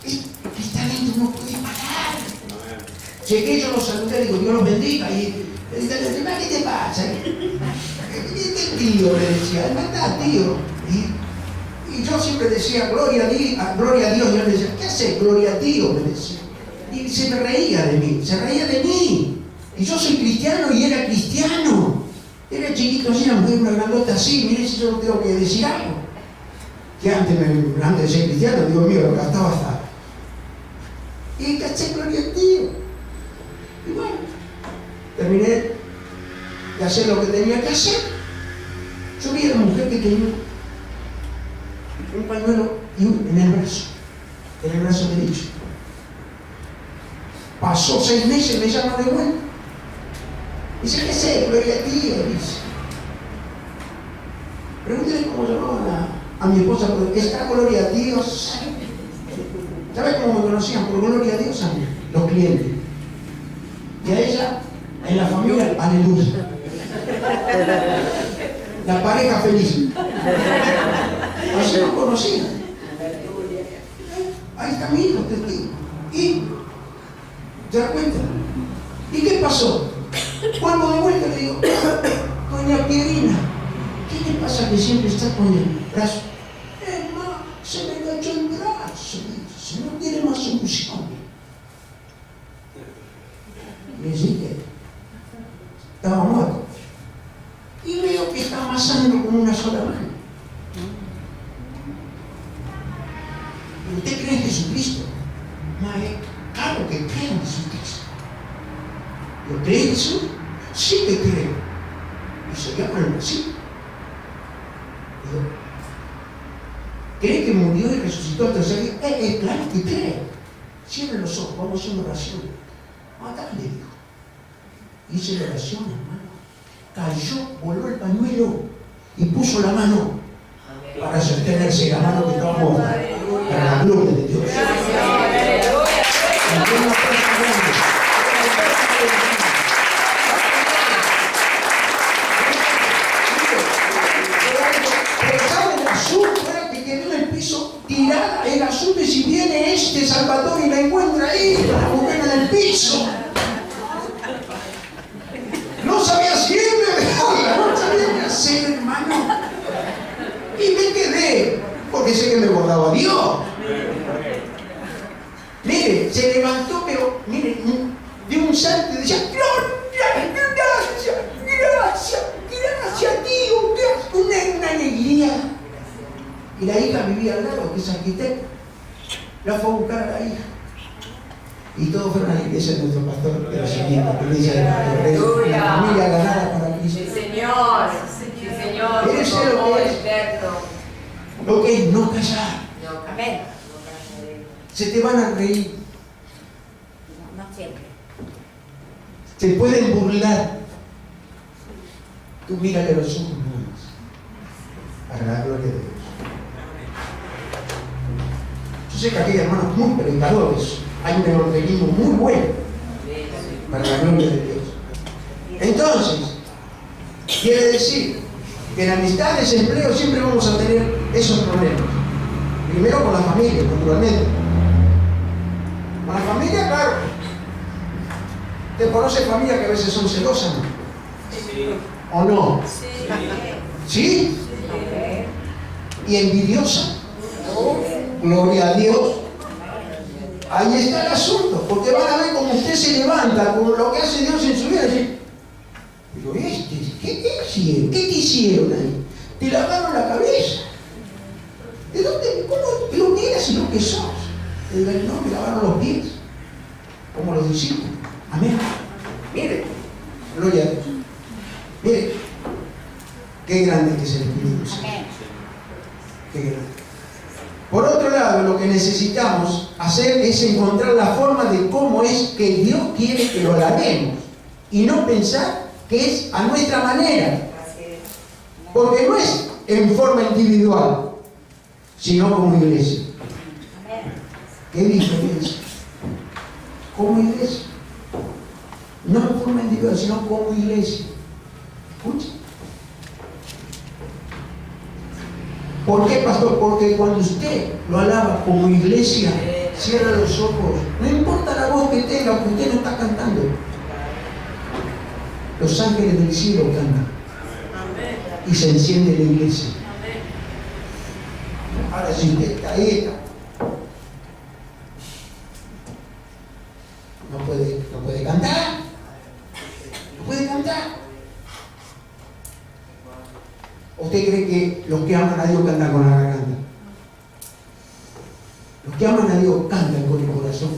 el talento no puede parar. Llegué, yo los saludé, digo, Dios los bendiga. Y el italiano dice: ¿qué te pasa? ¿Qué tío? Le decía, ¿verdad, tío? Y yo siempre decía, gloria a Dios. Y yo le decía, ¿qué haces, gloria a Dios? Me decía. Y se me reía de mí. Y yo soy cristiano y era cristiano. Era chiquito así, la mujer una grandota así. Mire si yo tengo que decir algo. Que antes de ser cristiano, Dios mío, lo gastaba hasta. Y caché, gloria a Dios. Y bueno, terminé de hacer lo que tenía que hacer. Yo vi a la mujer que tenía un pañuelo en el brazo derecho. Pasó 6 meses, me llama de vuelta. Dice: ¿qué sé? Gloria a Dios, dice. Pregúntale cómo llamaban a mi esposa, porque está gloria a Dios. ¿Sabes cómo me conocían? Por gloria a Dios a mí, los clientes. Y a ella, en la familia, aleluya. La pareja feliz. Así lo conocían. Ahí está mi hijo, testigo. Y ¿te das cuenta? ¿Y qué pasó? Vuelvo de vuelta y le digo: doña Pierina, ¿qué te pasa que siempre estás con el brazo? Ma, se me cayó el brazo, dice, no tiene más solución. Y me dice que estaba muerto. Y veo que está amasando con una sola mano. ¿Usted cree en Jesucristo? Claro que creo en Jesucristo. ¿Lo cree Jesús? Sí que creo. Y se llama así. ¿Cree que murió y resucitó al tercer día? Claro que cree. Cierre los ojos, vamos a hacer una oración. Dale, dijo. Hice la oración, hermano. Cayó, voló el pañuelo y puso la mano para sostenerse la mano que estaba muerta. Para la gloria de Dios. Tirada el asunto, y si viene este Salvatore y la encuentra ahí, la mujer en el piso. No sabía si irme, no sabía qué hacer, hermano. Y me quedé, porque sé que me guardaba Dios. Mire, se levantó, pero mire, de un salto y decía: gracias, tío, una alegría. Y la hija vivía al lado, que es arquitecta. La fue a buscar a la hija. Y todos fueron a la iglesia de nuestro pastor de la siguiente, la iglesia de nuestro rey. La familia ganada para Cristo. Sí, Señor. Eso es lo que es no callar. Amén. Se te van a reír. No siempre. Te pueden burlar. Tú mírale a los ojos nomás, para la gloria de Dios. Yo sé que aquí hay hermanos muy predicadores, hay un evangelismo muy bueno para la gloria de Dios. Entonces, quiere decir que en amistad, desempleo, siempre vamos a tener esos problemas. Primero con la familia, naturalmente. Con la familia, claro. ¿Te conoce familia que a veces son celosas, no? Sí. ¿O no? Sí. ¿Sí? ¿Y envidiosa? Gloria a Dios. Ahí está el asunto, porque van a ver cómo usted se levanta, con lo que hace Dios en su vida. Decir, pero ¿qué hicieron? ¿Qué te hicieron ahí? Te lavaron la cabeza. ¿De dónde? ¿Cómo lo miras y lo que sos? No, me lavaron los pies, como los discípulos. Amén. Mire, gloria a Dios. Mire, qué grande que es el Espíritu Santo. Qué grande. Por otro lado, lo que necesitamos hacer es encontrar la forma de cómo es que Dios quiere que lo alabemos y no pensar que es a nuestra manera, porque no es en forma individual, sino como iglesia. ¿Qué diferencia? Como iglesia, no en forma individual, sino como iglesia. Escucha. ¿Por qué, pastor? Porque cuando usted lo alaba como iglesia, cierra los ojos. No importa la voz que tenga, porque usted no está cantando. Los ángeles del cielo cantan. Y se enciende la iglesia. Ahora, si usted está ahí, no puede cantar. No puede cantar. ¿Usted cree que los que aman a Dios cantan con la garganta? Los que aman a Dios cantan con el corazón.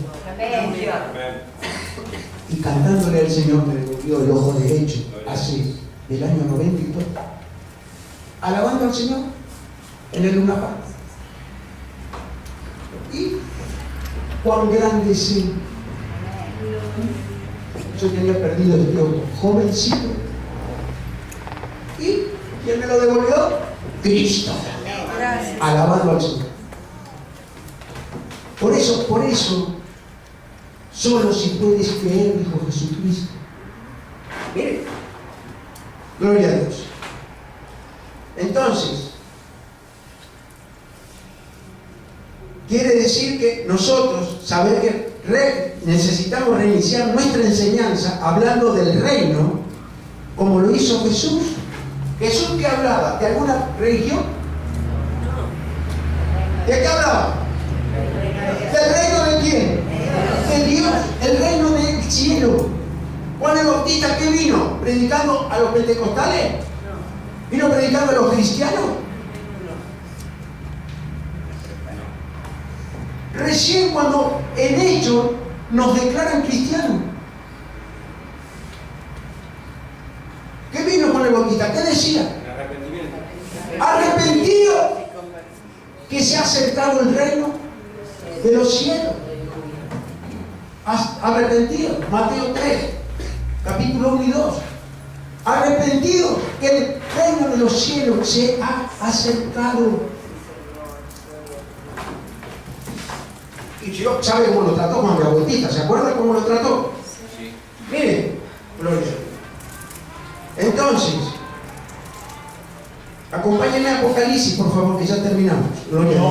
Y cantándole al Señor me devolvió el ojo derecho hace del año 90 y todo. Alabando al Señor en el Luna Park. Y cuán grande es Él. Yo tenía perdido el tiempo, jovencito. ¿Y quién me lo devolvió? Cristo. Alabando al Señor. Por eso, solo si puedes creer, dijo Jesucristo. Mire, gloria a Dios. Entonces, quiere decir que nosotros, saber que necesitamos reiniciar nuestra enseñanza hablando del reino, como lo hizo Jesús. ¿Jesús qué hablaba? ¿De alguna religión? ¿De qué hablaba? ¿Del reino de quién? De Dios, el reino del cielo. Juan el Bautista, ¿qué vino? ¿Predicando a los pentecostales? ¿Vino predicando a los cristianos? Recién cuando en hecho nos declaran cristianos. ¿Qué vino Juan el Bautista? ¿Qué decía? Arrepentido, que se ha acercado el reino de los cielos. Arrepentido, Mateo 3, capítulo 1 y 2. Arrepentido, que el reino de los cielos se ha acercado. Y Dios sabe cómo lo trató Juan el Bautista. ¿Se acuerdan cómo lo trató? Sí. Miren, gloria. Entonces, acompáñenme a Apocalipsis, por favor, que ya terminamos. Gloria.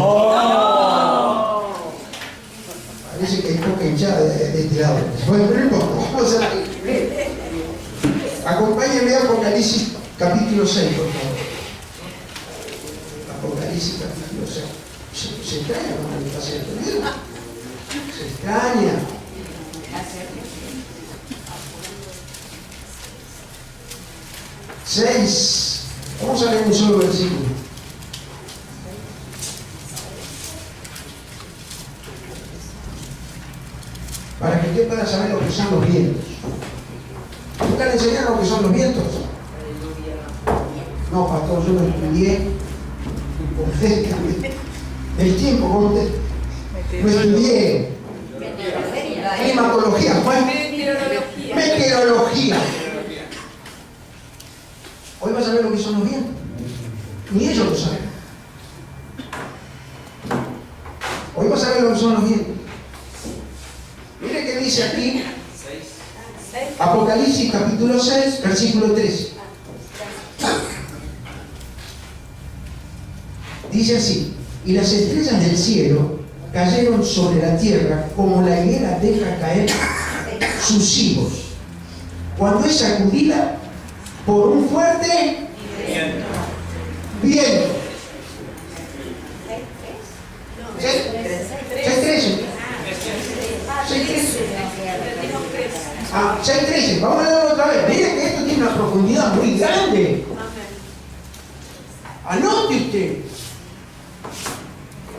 Parece que hay poca hinchada de este lado. Bueno, pero no importa, vamos a ver. Acompáñenme a Apocalipsis capítulo 6, por favor. Apocalipsis capítulo 6. Se extraña cuando le pasa esto. Se extraña. Seis. Vamos a leer un solo versículo. Para que usted pueda saber lo que son los vientos. ¿Nunca le enseñaron lo que son los vientos? No, pastor, yo lo estudié el tiempo con usted. Lo estudié. Climatología. ¿Cuál? Meteorología. Hoy va saber lo que son los vientos. Ni ellos lo saben. Hoy vas a ver lo que son los vientos. Mire que dice aquí, Apocalipsis capítulo 6, versículo 13. Dice así: y las estrellas del cielo cayeron sobre la tierra como la higuera deja caer sus higos cuando es sacudida por un fuerte viento. 6:13. Vamos a leerlo otra vez. Miren que esto tiene una profundidad muy grande. Anote usted.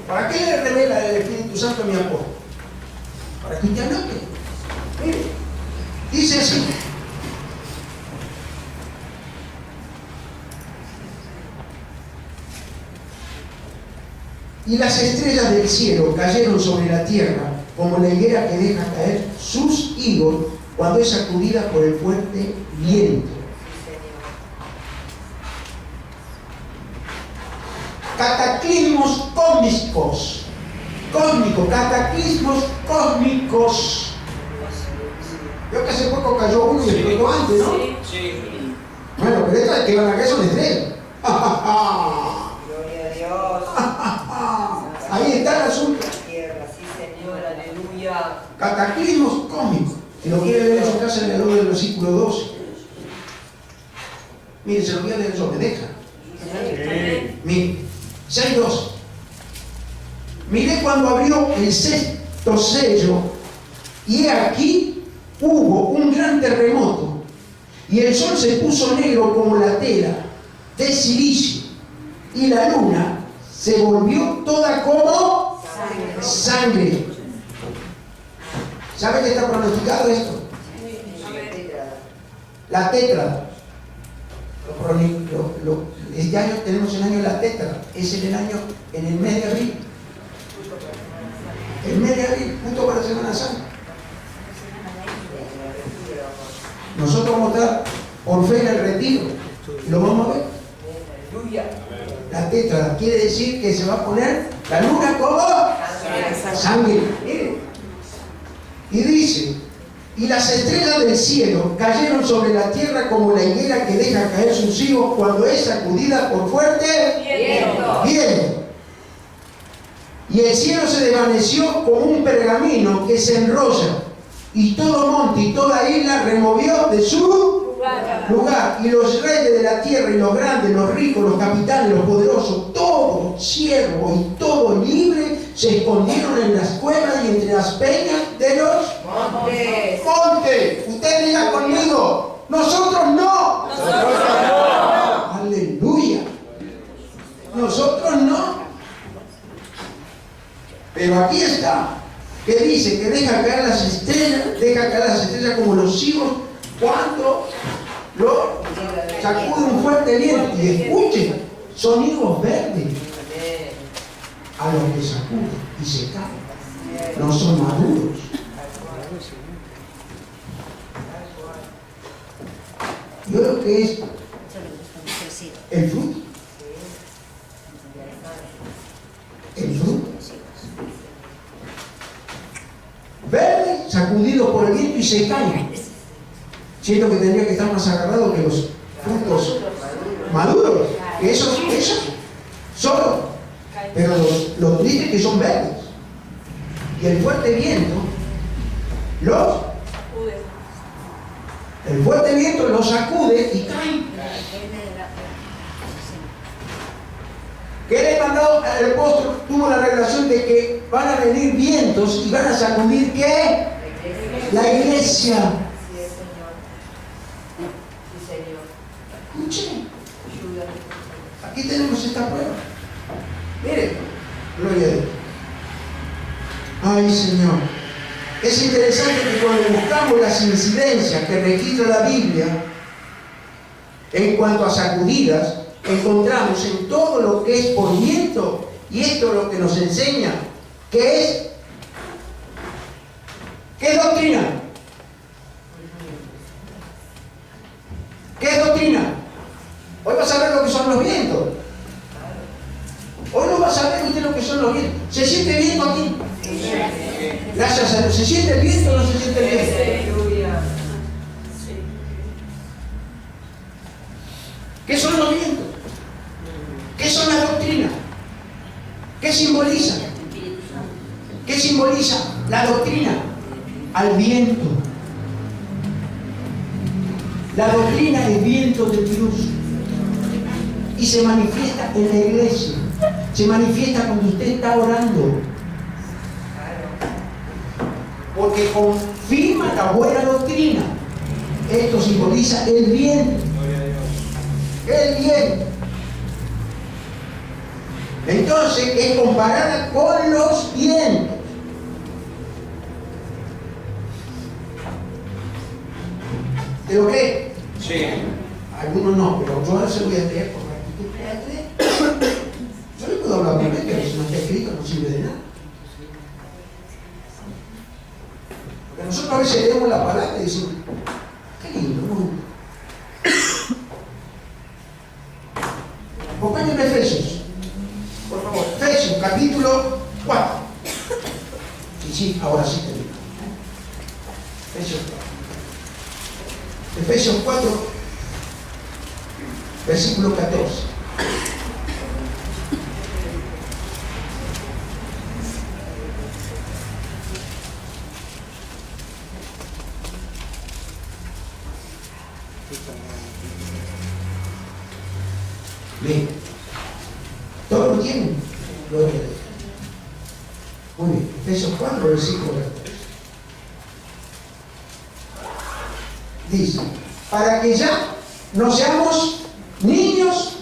¿Para qué le revela el Espíritu Santo a mi apóstol? Para que usted anote. Mire, dice así: y las estrellas del cielo cayeron sobre la tierra como la higuera que deja caer sus higos cuando es sacudida por el fuerte viento. Cataclismos cósmicos. Cataclismos cósmicos. Creo que hace poco cayó uno y explotó antes, ¿no? Sí. Bueno, pero estas que van a caer son estrellas. Gloria a Dios. Ahí está el asunto. Tierra, sí, Señor, aleluya. Cataclismos cósmicos. Si lo quiere ver en su casa, le doy el versículo 12. Mire, se lo voy a leer, eso me deja. Mire, 6:12. Mire cuando abrió el sexto sello, y aquí hubo un gran terremoto, y el sol se puso negro como la tela de silicio, y la luna se volvió toda como sangre. ¿Sabe qué está pronosticado esto? La tétrada. Este año tenemos el año de la tétrada. Es en el mes de abril. El mes de abril, justo para Semana Santa. Nosotros vamos a estar por fe en el retiro. Lo vamos a ver. La tétrada quiere decir que se va a poner la luna como sangre. Miren. Y dice: y las estrellas del cielo cayeron sobre la tierra como la higuera que deja caer sus higos cuando es sacudida por fuerte viento. Y el cielo se desvaneció como un pergamino que se enrolla, y todo monte y toda isla removió de su lugar. Y los reyes de la tierra, y los grandes, los ricos, los capitanes, los poderosos, todo siervo y todo libre, se escondieron en las cuevas y entre las peñas de los montes. Usted diga conmigo: nosotros no. Aleluya. Nosotros no. Pero aquí está, que dice que deja caer las estrellas como los higos cuando lo sacude un fuerte viento. Y escuchen, son higos verdes a los que sacude y se caen. No son maduros. Yo creo que es el fruto. El fruto. Verde, sacudido por el viento y se caen. Siento que tendría que estar más agarrado que los frutos maduros. Que esos solo. Pero los tristes que son verdes. Y el fuerte viento los sacude y caen. Que él mandado, el apóstol tuvo la revelación de que van a venir vientos y van a sacudir ¿qué? La iglesia. Escuchen. Aquí tenemos esta prueba. Miren, gloria a Dios. Ay, Señor. Es interesante que cuando buscamos las incidencias que registra la Biblia en cuanto a sacudidas, encontramos en todo lo que es por viento, y esto es lo que nos enseña, ¿qué es doctrina? ¿Qué es doctrina? Hoy vas Gracias a Dios. ¿Se siente el viento o no se siente el viento? Aleluya. ¿Qué son los vientos? ¿Qué son las doctrinas? ¿Qué simboliza? ¿Qué simboliza la doctrina? Al viento. La doctrina es viento de Dios. Y se manifiesta en la iglesia. Se manifiesta cuando usted está orando. Porque confirma la buena doctrina. Esto simboliza el viento. El viento. Entonces es comparada con los vientos. ¿Te lo crees? Sí. Algunos no, pero yo ahora se lo voy a leer por actitud. Yo le puedo hablar bien, pero si no está escrito no sirve de nada. Porque nosotros a veces leemos la palabra y decimos, qué lindo, ¿no? Acompáñenme a Efesios, por favor. Efesios, capítulo 4. Sí, ahora sí termino. Efesios 4. Efesios 4, versículo 14. Bien. ¿Todos lo tienen? Gloria a Dios. Muy bien. Efesios 4, versículo 14. Dice, para que ya no seamos niños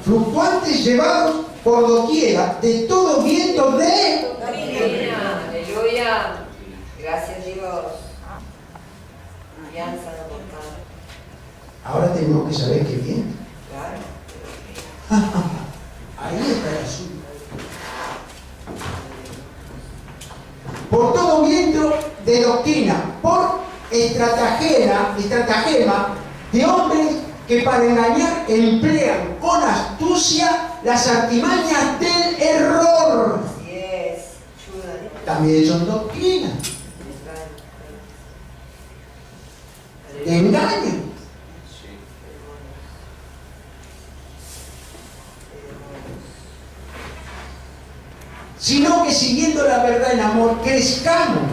fluctuantes llevados por doquiera de todo viento de Doctrina. Aleluya. Gracias Dios. Alianza no cortada. Ahora tenemos que saber qué viento. Claro. Ahí está el asunto. Por todo viento de doctrina, por estratagema de hombres que para engañar emplean con astucia las artimañas del error. Así es. Chuda. También son doctrinas. Te engañan. Sino que siguiendo la verdad en amor, crezcamos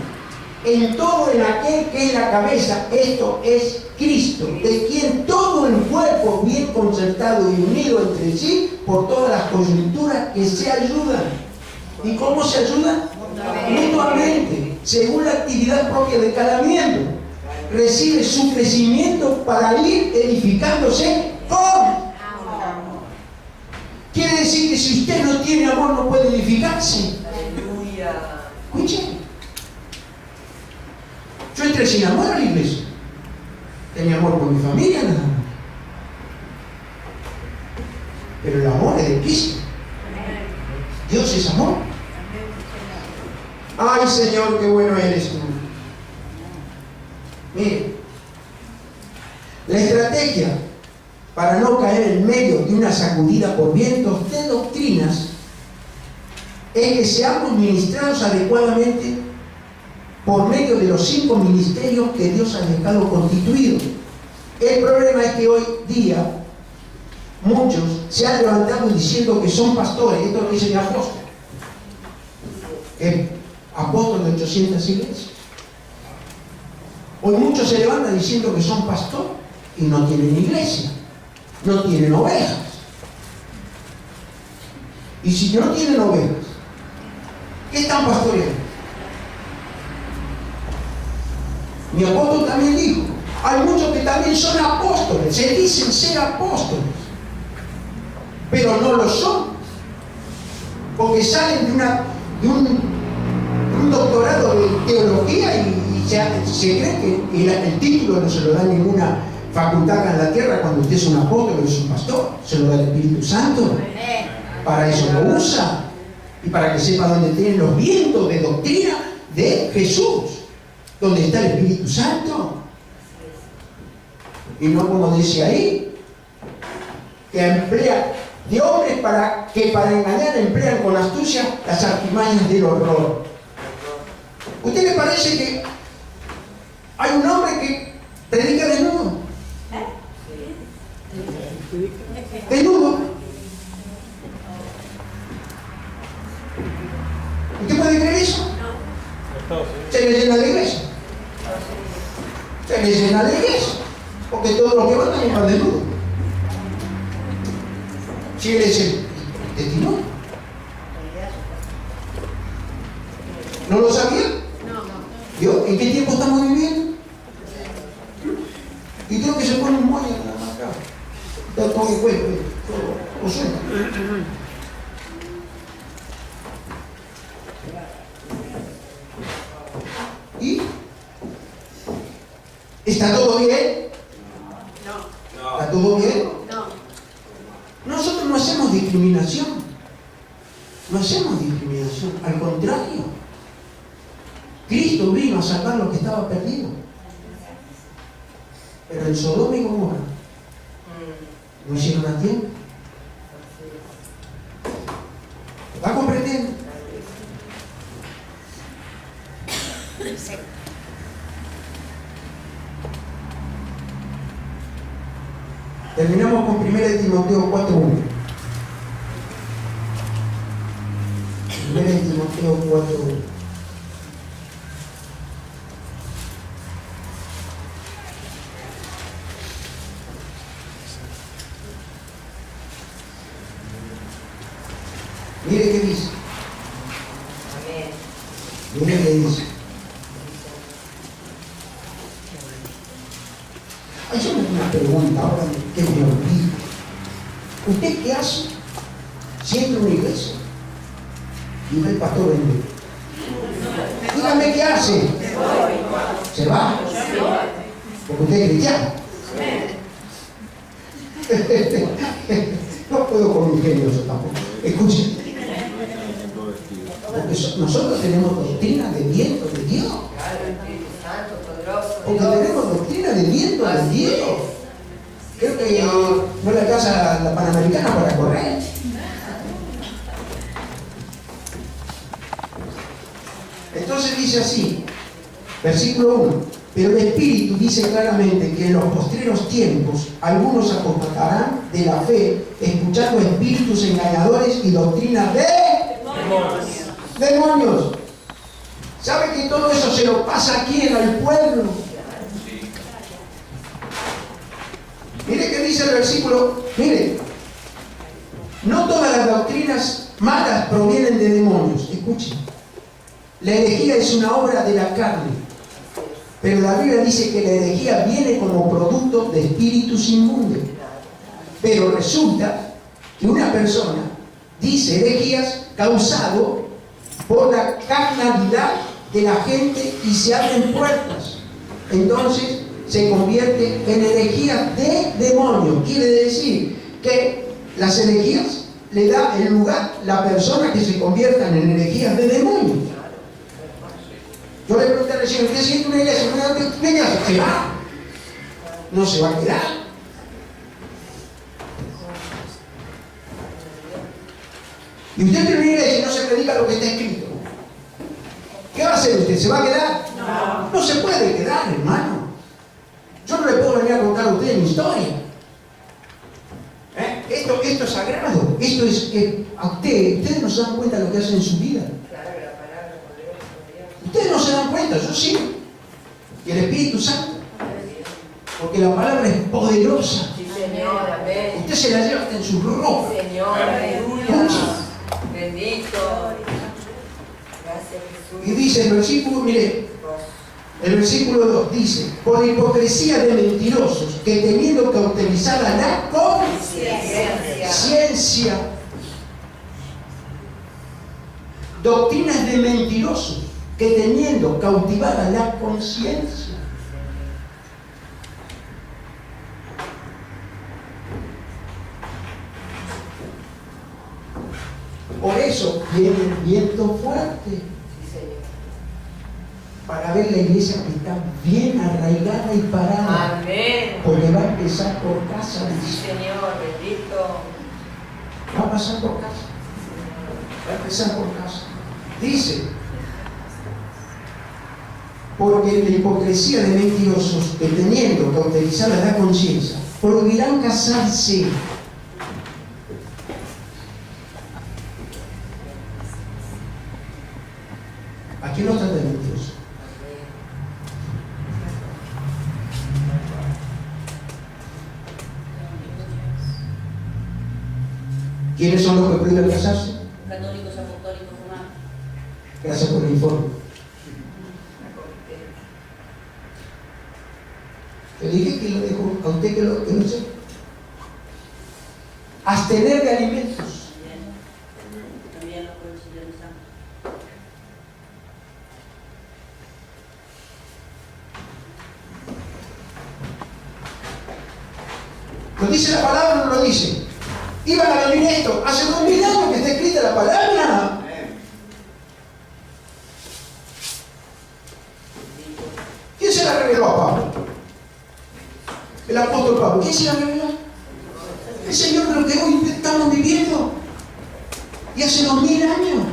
en todo en aquel que es la cabeza, esto es Cristo, de quien todo el cuerpo bien concertado y unido entre sí por todas las coyunturas que se ayudan. ¿Y cómo se ayudan? Mutuamente, según la actividad propia de cada miembro. Recibe su crecimiento para ir edificándose con amor. Quiere decir que si usted no tiene amor no puede edificarse. Aleluya. Escuchen. Yo entré sin amor a la iglesia. Tenía amor por mi familia nada más. Pero el amor es de Cristo. Dios es amor. Ay, Señor, qué bueno eres tú. Mire, la estrategia para no caer en medio de una sacudida por vientos de doctrinas es que seamos ministrados adecuadamente por medio de los 5 ministerios que Dios ha dejado constituidos. El problema es que hoy día muchos se han levantado diciendo que son pastores. Esto es lo que dice el apóstol. El apóstol de 800 iglesias. Hoy muchos se levantan diciendo que son pastores y no tienen iglesia, no tienen ovejas. Y si no tienen ovejas, ¿qué están pastoreando? Mi apóstol también dijo, hay muchos que también son apóstoles, se dicen ser apóstoles, pero no lo son, porque salen de un doctorado de teología y se cree que el título no se lo da ninguna facultad acá en la tierra cuando usted es un apóstol o es un pastor, se lo da el Espíritu Santo. Para eso lo usa y para que sepa dónde tienen los vientos de doctrina de Jesús, donde está el Espíritu Santo. Y no como dice ahí, que emplea de hombres que para engañar emplean con astucia las artimañas del horror. ¿Usted le parece que hay un hombre que predica desnudo? Desnudo. ¿Usted puede creer eso? Se le llena la iglesia. Se le llena la iglesia. Porque todos los que van también van desnudos. Si él es el testimonio. ¿No lo sabía? ¿Yo? ¿En qué tiempo estamos viviendo? Y creo que se pone un moño nada más acá. Todo el cuello, todo suelta. ¿Y? ¿Está todo bien? No. ¿Está todo bien? No. Nosotros no hacemos discriminación. No hacemos discriminación. Al contrario. Cristo vino a salvar lo que estaba perdido. Pero en Sodoma y Gomorra no hicieron a tiempo. ¿Va comprendiendo? Terminamos con 1 Timoteo 4:1. 1 Timoteo 4:1. Mire qué dice. Amén. Mire qué dice. Ay, yo me hago una pregunta ahora que me olvido. ¿Usted qué hace si entra a una iglesia y ve el pastor vender? Dígame qué hace. Se va. Porque usted es cristiano. No puedo con un ingenioso tampoco. Escuchen. Porque nosotros tenemos doctrina de viento de Dios. Claro, el Espíritu Santo, poderoso. Porque tenemos doctrina de viento de Dios. Creo que no le alcanza la Panamericana para correr. Entonces dice así, versículo 1. Pero el Espíritu dice claramente que en los postreros tiempos algunos apostatarán de la fe, escuchando espíritus engañadores y doctrinas de demonios. ¿Sabe que todo eso se lo pasa aquí en el pueblo? Mire que dice el versículo, mire, no todas las doctrinas malas provienen de demonios. Escuchen, la herejía es una obra de la carne, pero la Biblia dice que la herejía viene como producto de espíritus inmundos. Pero resulta que una persona dice herejías causado por la carnalidad de la gente y se abren puertas. Entonces se convierte en herejías de demonios. Quiere decir que las herejías le da el lugar la persona que se conviertan en herejías de demonios. Yo le pregunté recién, ¿usted siente una iglesia? ¿Qué hace? ¿Se va? No se va a quedar. Y usted tiene una iglesia y no se predica lo que está escrito. ¿Qué va a hacer usted? ¿Se va a quedar? No se puede quedar, hermano. Yo no le puedo venir a contar a usted mi historia. Esto es sagrado. Esto es a ustedes no se dan cuenta de lo que hacen en su vida. Ustedes no se dan cuenta, yo sí. Y el Espíritu Santo. Porque la palabra es poderosa. Sí, Señor, amén. Usted se la lleva hasta en su ropa. Señor, aleluya. Bendito. Gracias, Jesús. Y dice el versículo, mire, el versículo 2 dice, por hipocresía de mentirosos, que teniendo cauterizada la conciencia, doctrinas de mentirosos, que teniendo cautivada la conciencia. Por eso viene el viento fuerte. Sí, Señor. Para ver la iglesia que está bien arraigada y parada. Amén. Porque va a empezar por casa. Sí, Señor, bendito. Va a pasar por casa. Va a empezar por casa. Dice, porque la hipocresía de mentirosos que teniendo cauterizada la conciencia, prohibirán casarse. ¿A quién no trata de mentiroso? ¿Quiénes son los que prohíben casarse? Católicos, apostólicos, romanos. Gracias por el informe. Le dije que lo dejo a usted que lo sepa. Abstener de alimentos. También lo considerizamos. ¿Lo dice la palabra o no lo dice? Iban a venir esto. Hace 2000 años que está escrita la palabra. ¿Quién se la reveló a Pablo? El apóstol Pablo. ¿Quién se la reveló? El Señor de lo que hoy estamos viviendo. Y hace 2000 años.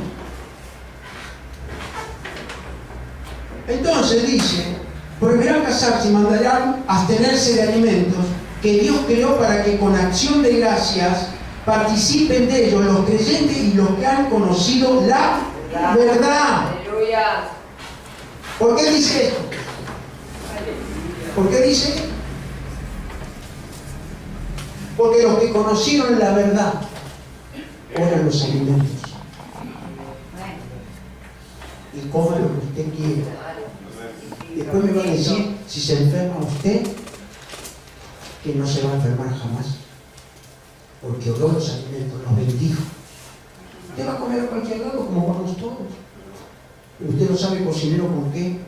Entonces dice, prohibirán casarse y mandarán abstenerse de alimentos que Dios creó para que con acción de gracias participen de ellos los creyentes y los que han conocido la verdad. Aleluya. ¿Por qué dice esto? ¿Por qué dice esto? Porque los que conocieron la verdad oran los alimentos y coman lo que usted quiera. Después me va a decir, si se enferma usted, que no se va a enfermar jamás, porque oró los alimentos, los bendijo. Usted va a comer a cualquier lado, como vamos todos. Pero usted no sabe, cocinero, con qué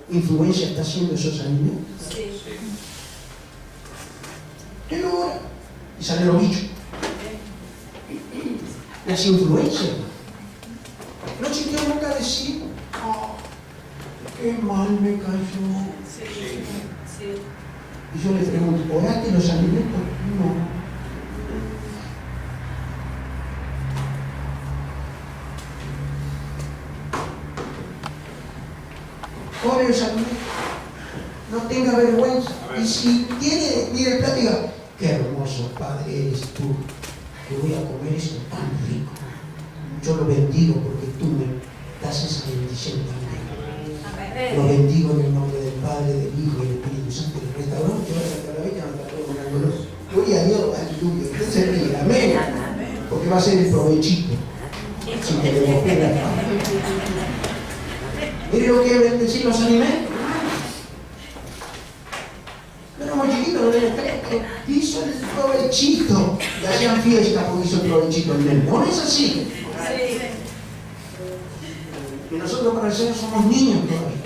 influencia está haciendo esos alimentos. Usted lo ora y salen los bichos. Las influencias. No se quiero nunca decir, oh, qué mal me cayó. Y yo le pregunto, ¿oraste los alimentos? No. Ore los alimentos. No tenga vergüenza. Y si quiere, mire el plato y diga, qué hermoso Padre eres tú, que voy a comer esto tan rico. Yo lo bendigo porque tú me das esa bendición también. Lo bendigo en el nombre del Padre, del Hijo y del Espíritu Santo. El restaurante que va a la calavera no está todo con algo. Gloria a Dios, aleluya. Usted se ríe, amén. Porque va a ser el provechito. Si queremos ver. Mire lo que bendecir los alimentos. No éramos chiquitos, no éramos pequeños. Hizo el provechito. Y hacían fiesta porque hizo el provechito en él. ¿No es así? Y nosotros para el Señor somos niños todavía.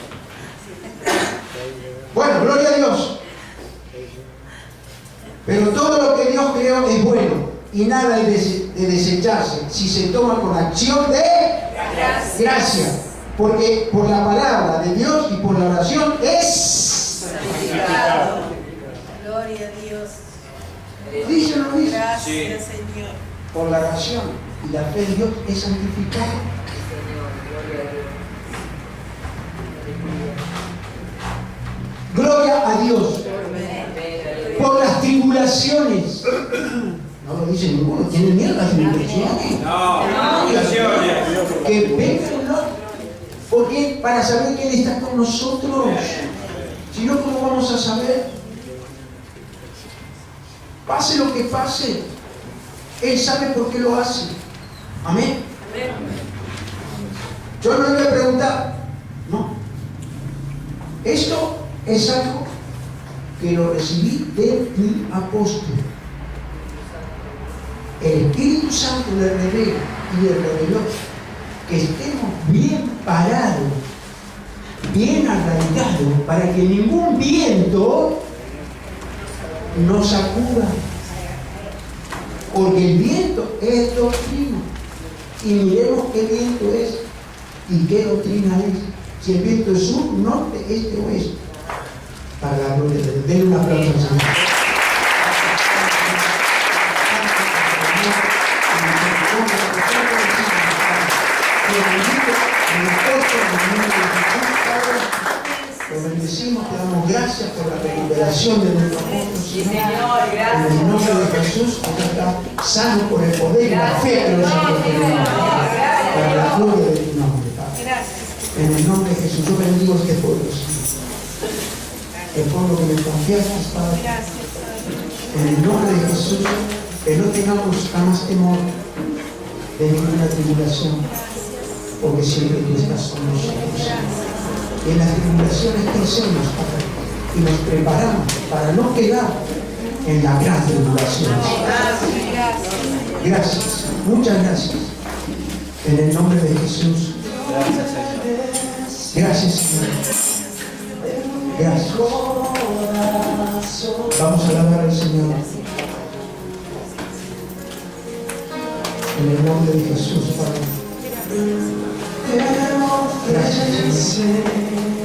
Bueno, gloria a Dios. Pero todo lo que Dios creó es bueno y nada es de desecharse si se toma con acción de gracia. Porque por la palabra de Dios y por la oración es santificado. Gloria a Dios. ¿Dice o no dice? Gracias, Sí. Señor. Por la oración y la fe en Dios es santificado. Gloria a Dios. Por las tribulaciones. No lo dice ninguno. ¿Tienen miedo a las tribulaciones? No, tribulaciones. Que vengan, ¿no? Porque para saber que Él está con nosotros. Si no, ¿cómo vamos a saber? Pase lo que pase, Él sabe por qué lo hace. Amén. Yo no le voy a preguntar. No. Esto es algo que lo recibí de mi apóstol. El Espíritu Santo le revela y le reveló que estemos bien parados, bien arraigados, para que ningún viento nos sacuda. Porque el viento es doctrina. Y miremos qué viento es y qué doctrina es. Si el viento es sur, norte, este, oeste. Para la gloria de Dios. Denle un aplauso al Señor. revelación de nuestro apóstol, Señor. En el nombre de Jesús, usted está sano por el poder y la fe que nosotros tenemos. Para la gloria de tu nombre, Padre. En el nombre de Jesús, yo bendigo este pueblo, Señor. El pueblo que me confiaste, Padre. En el nombre de Jesús, que no tengamos jamás temor de ninguna tribulación, porque siempre tú estás con nosotros. Y en las tribulaciones crecemos, Padre, y nos preparamos para no quedar en la gran tribulación. Gracias, muchas gracias. En el nombre de Jesús. Gracias, Señor. Gracias. Vamos a alabar al Señor. En el nombre de Jesús, Padre. Gracias, Señor.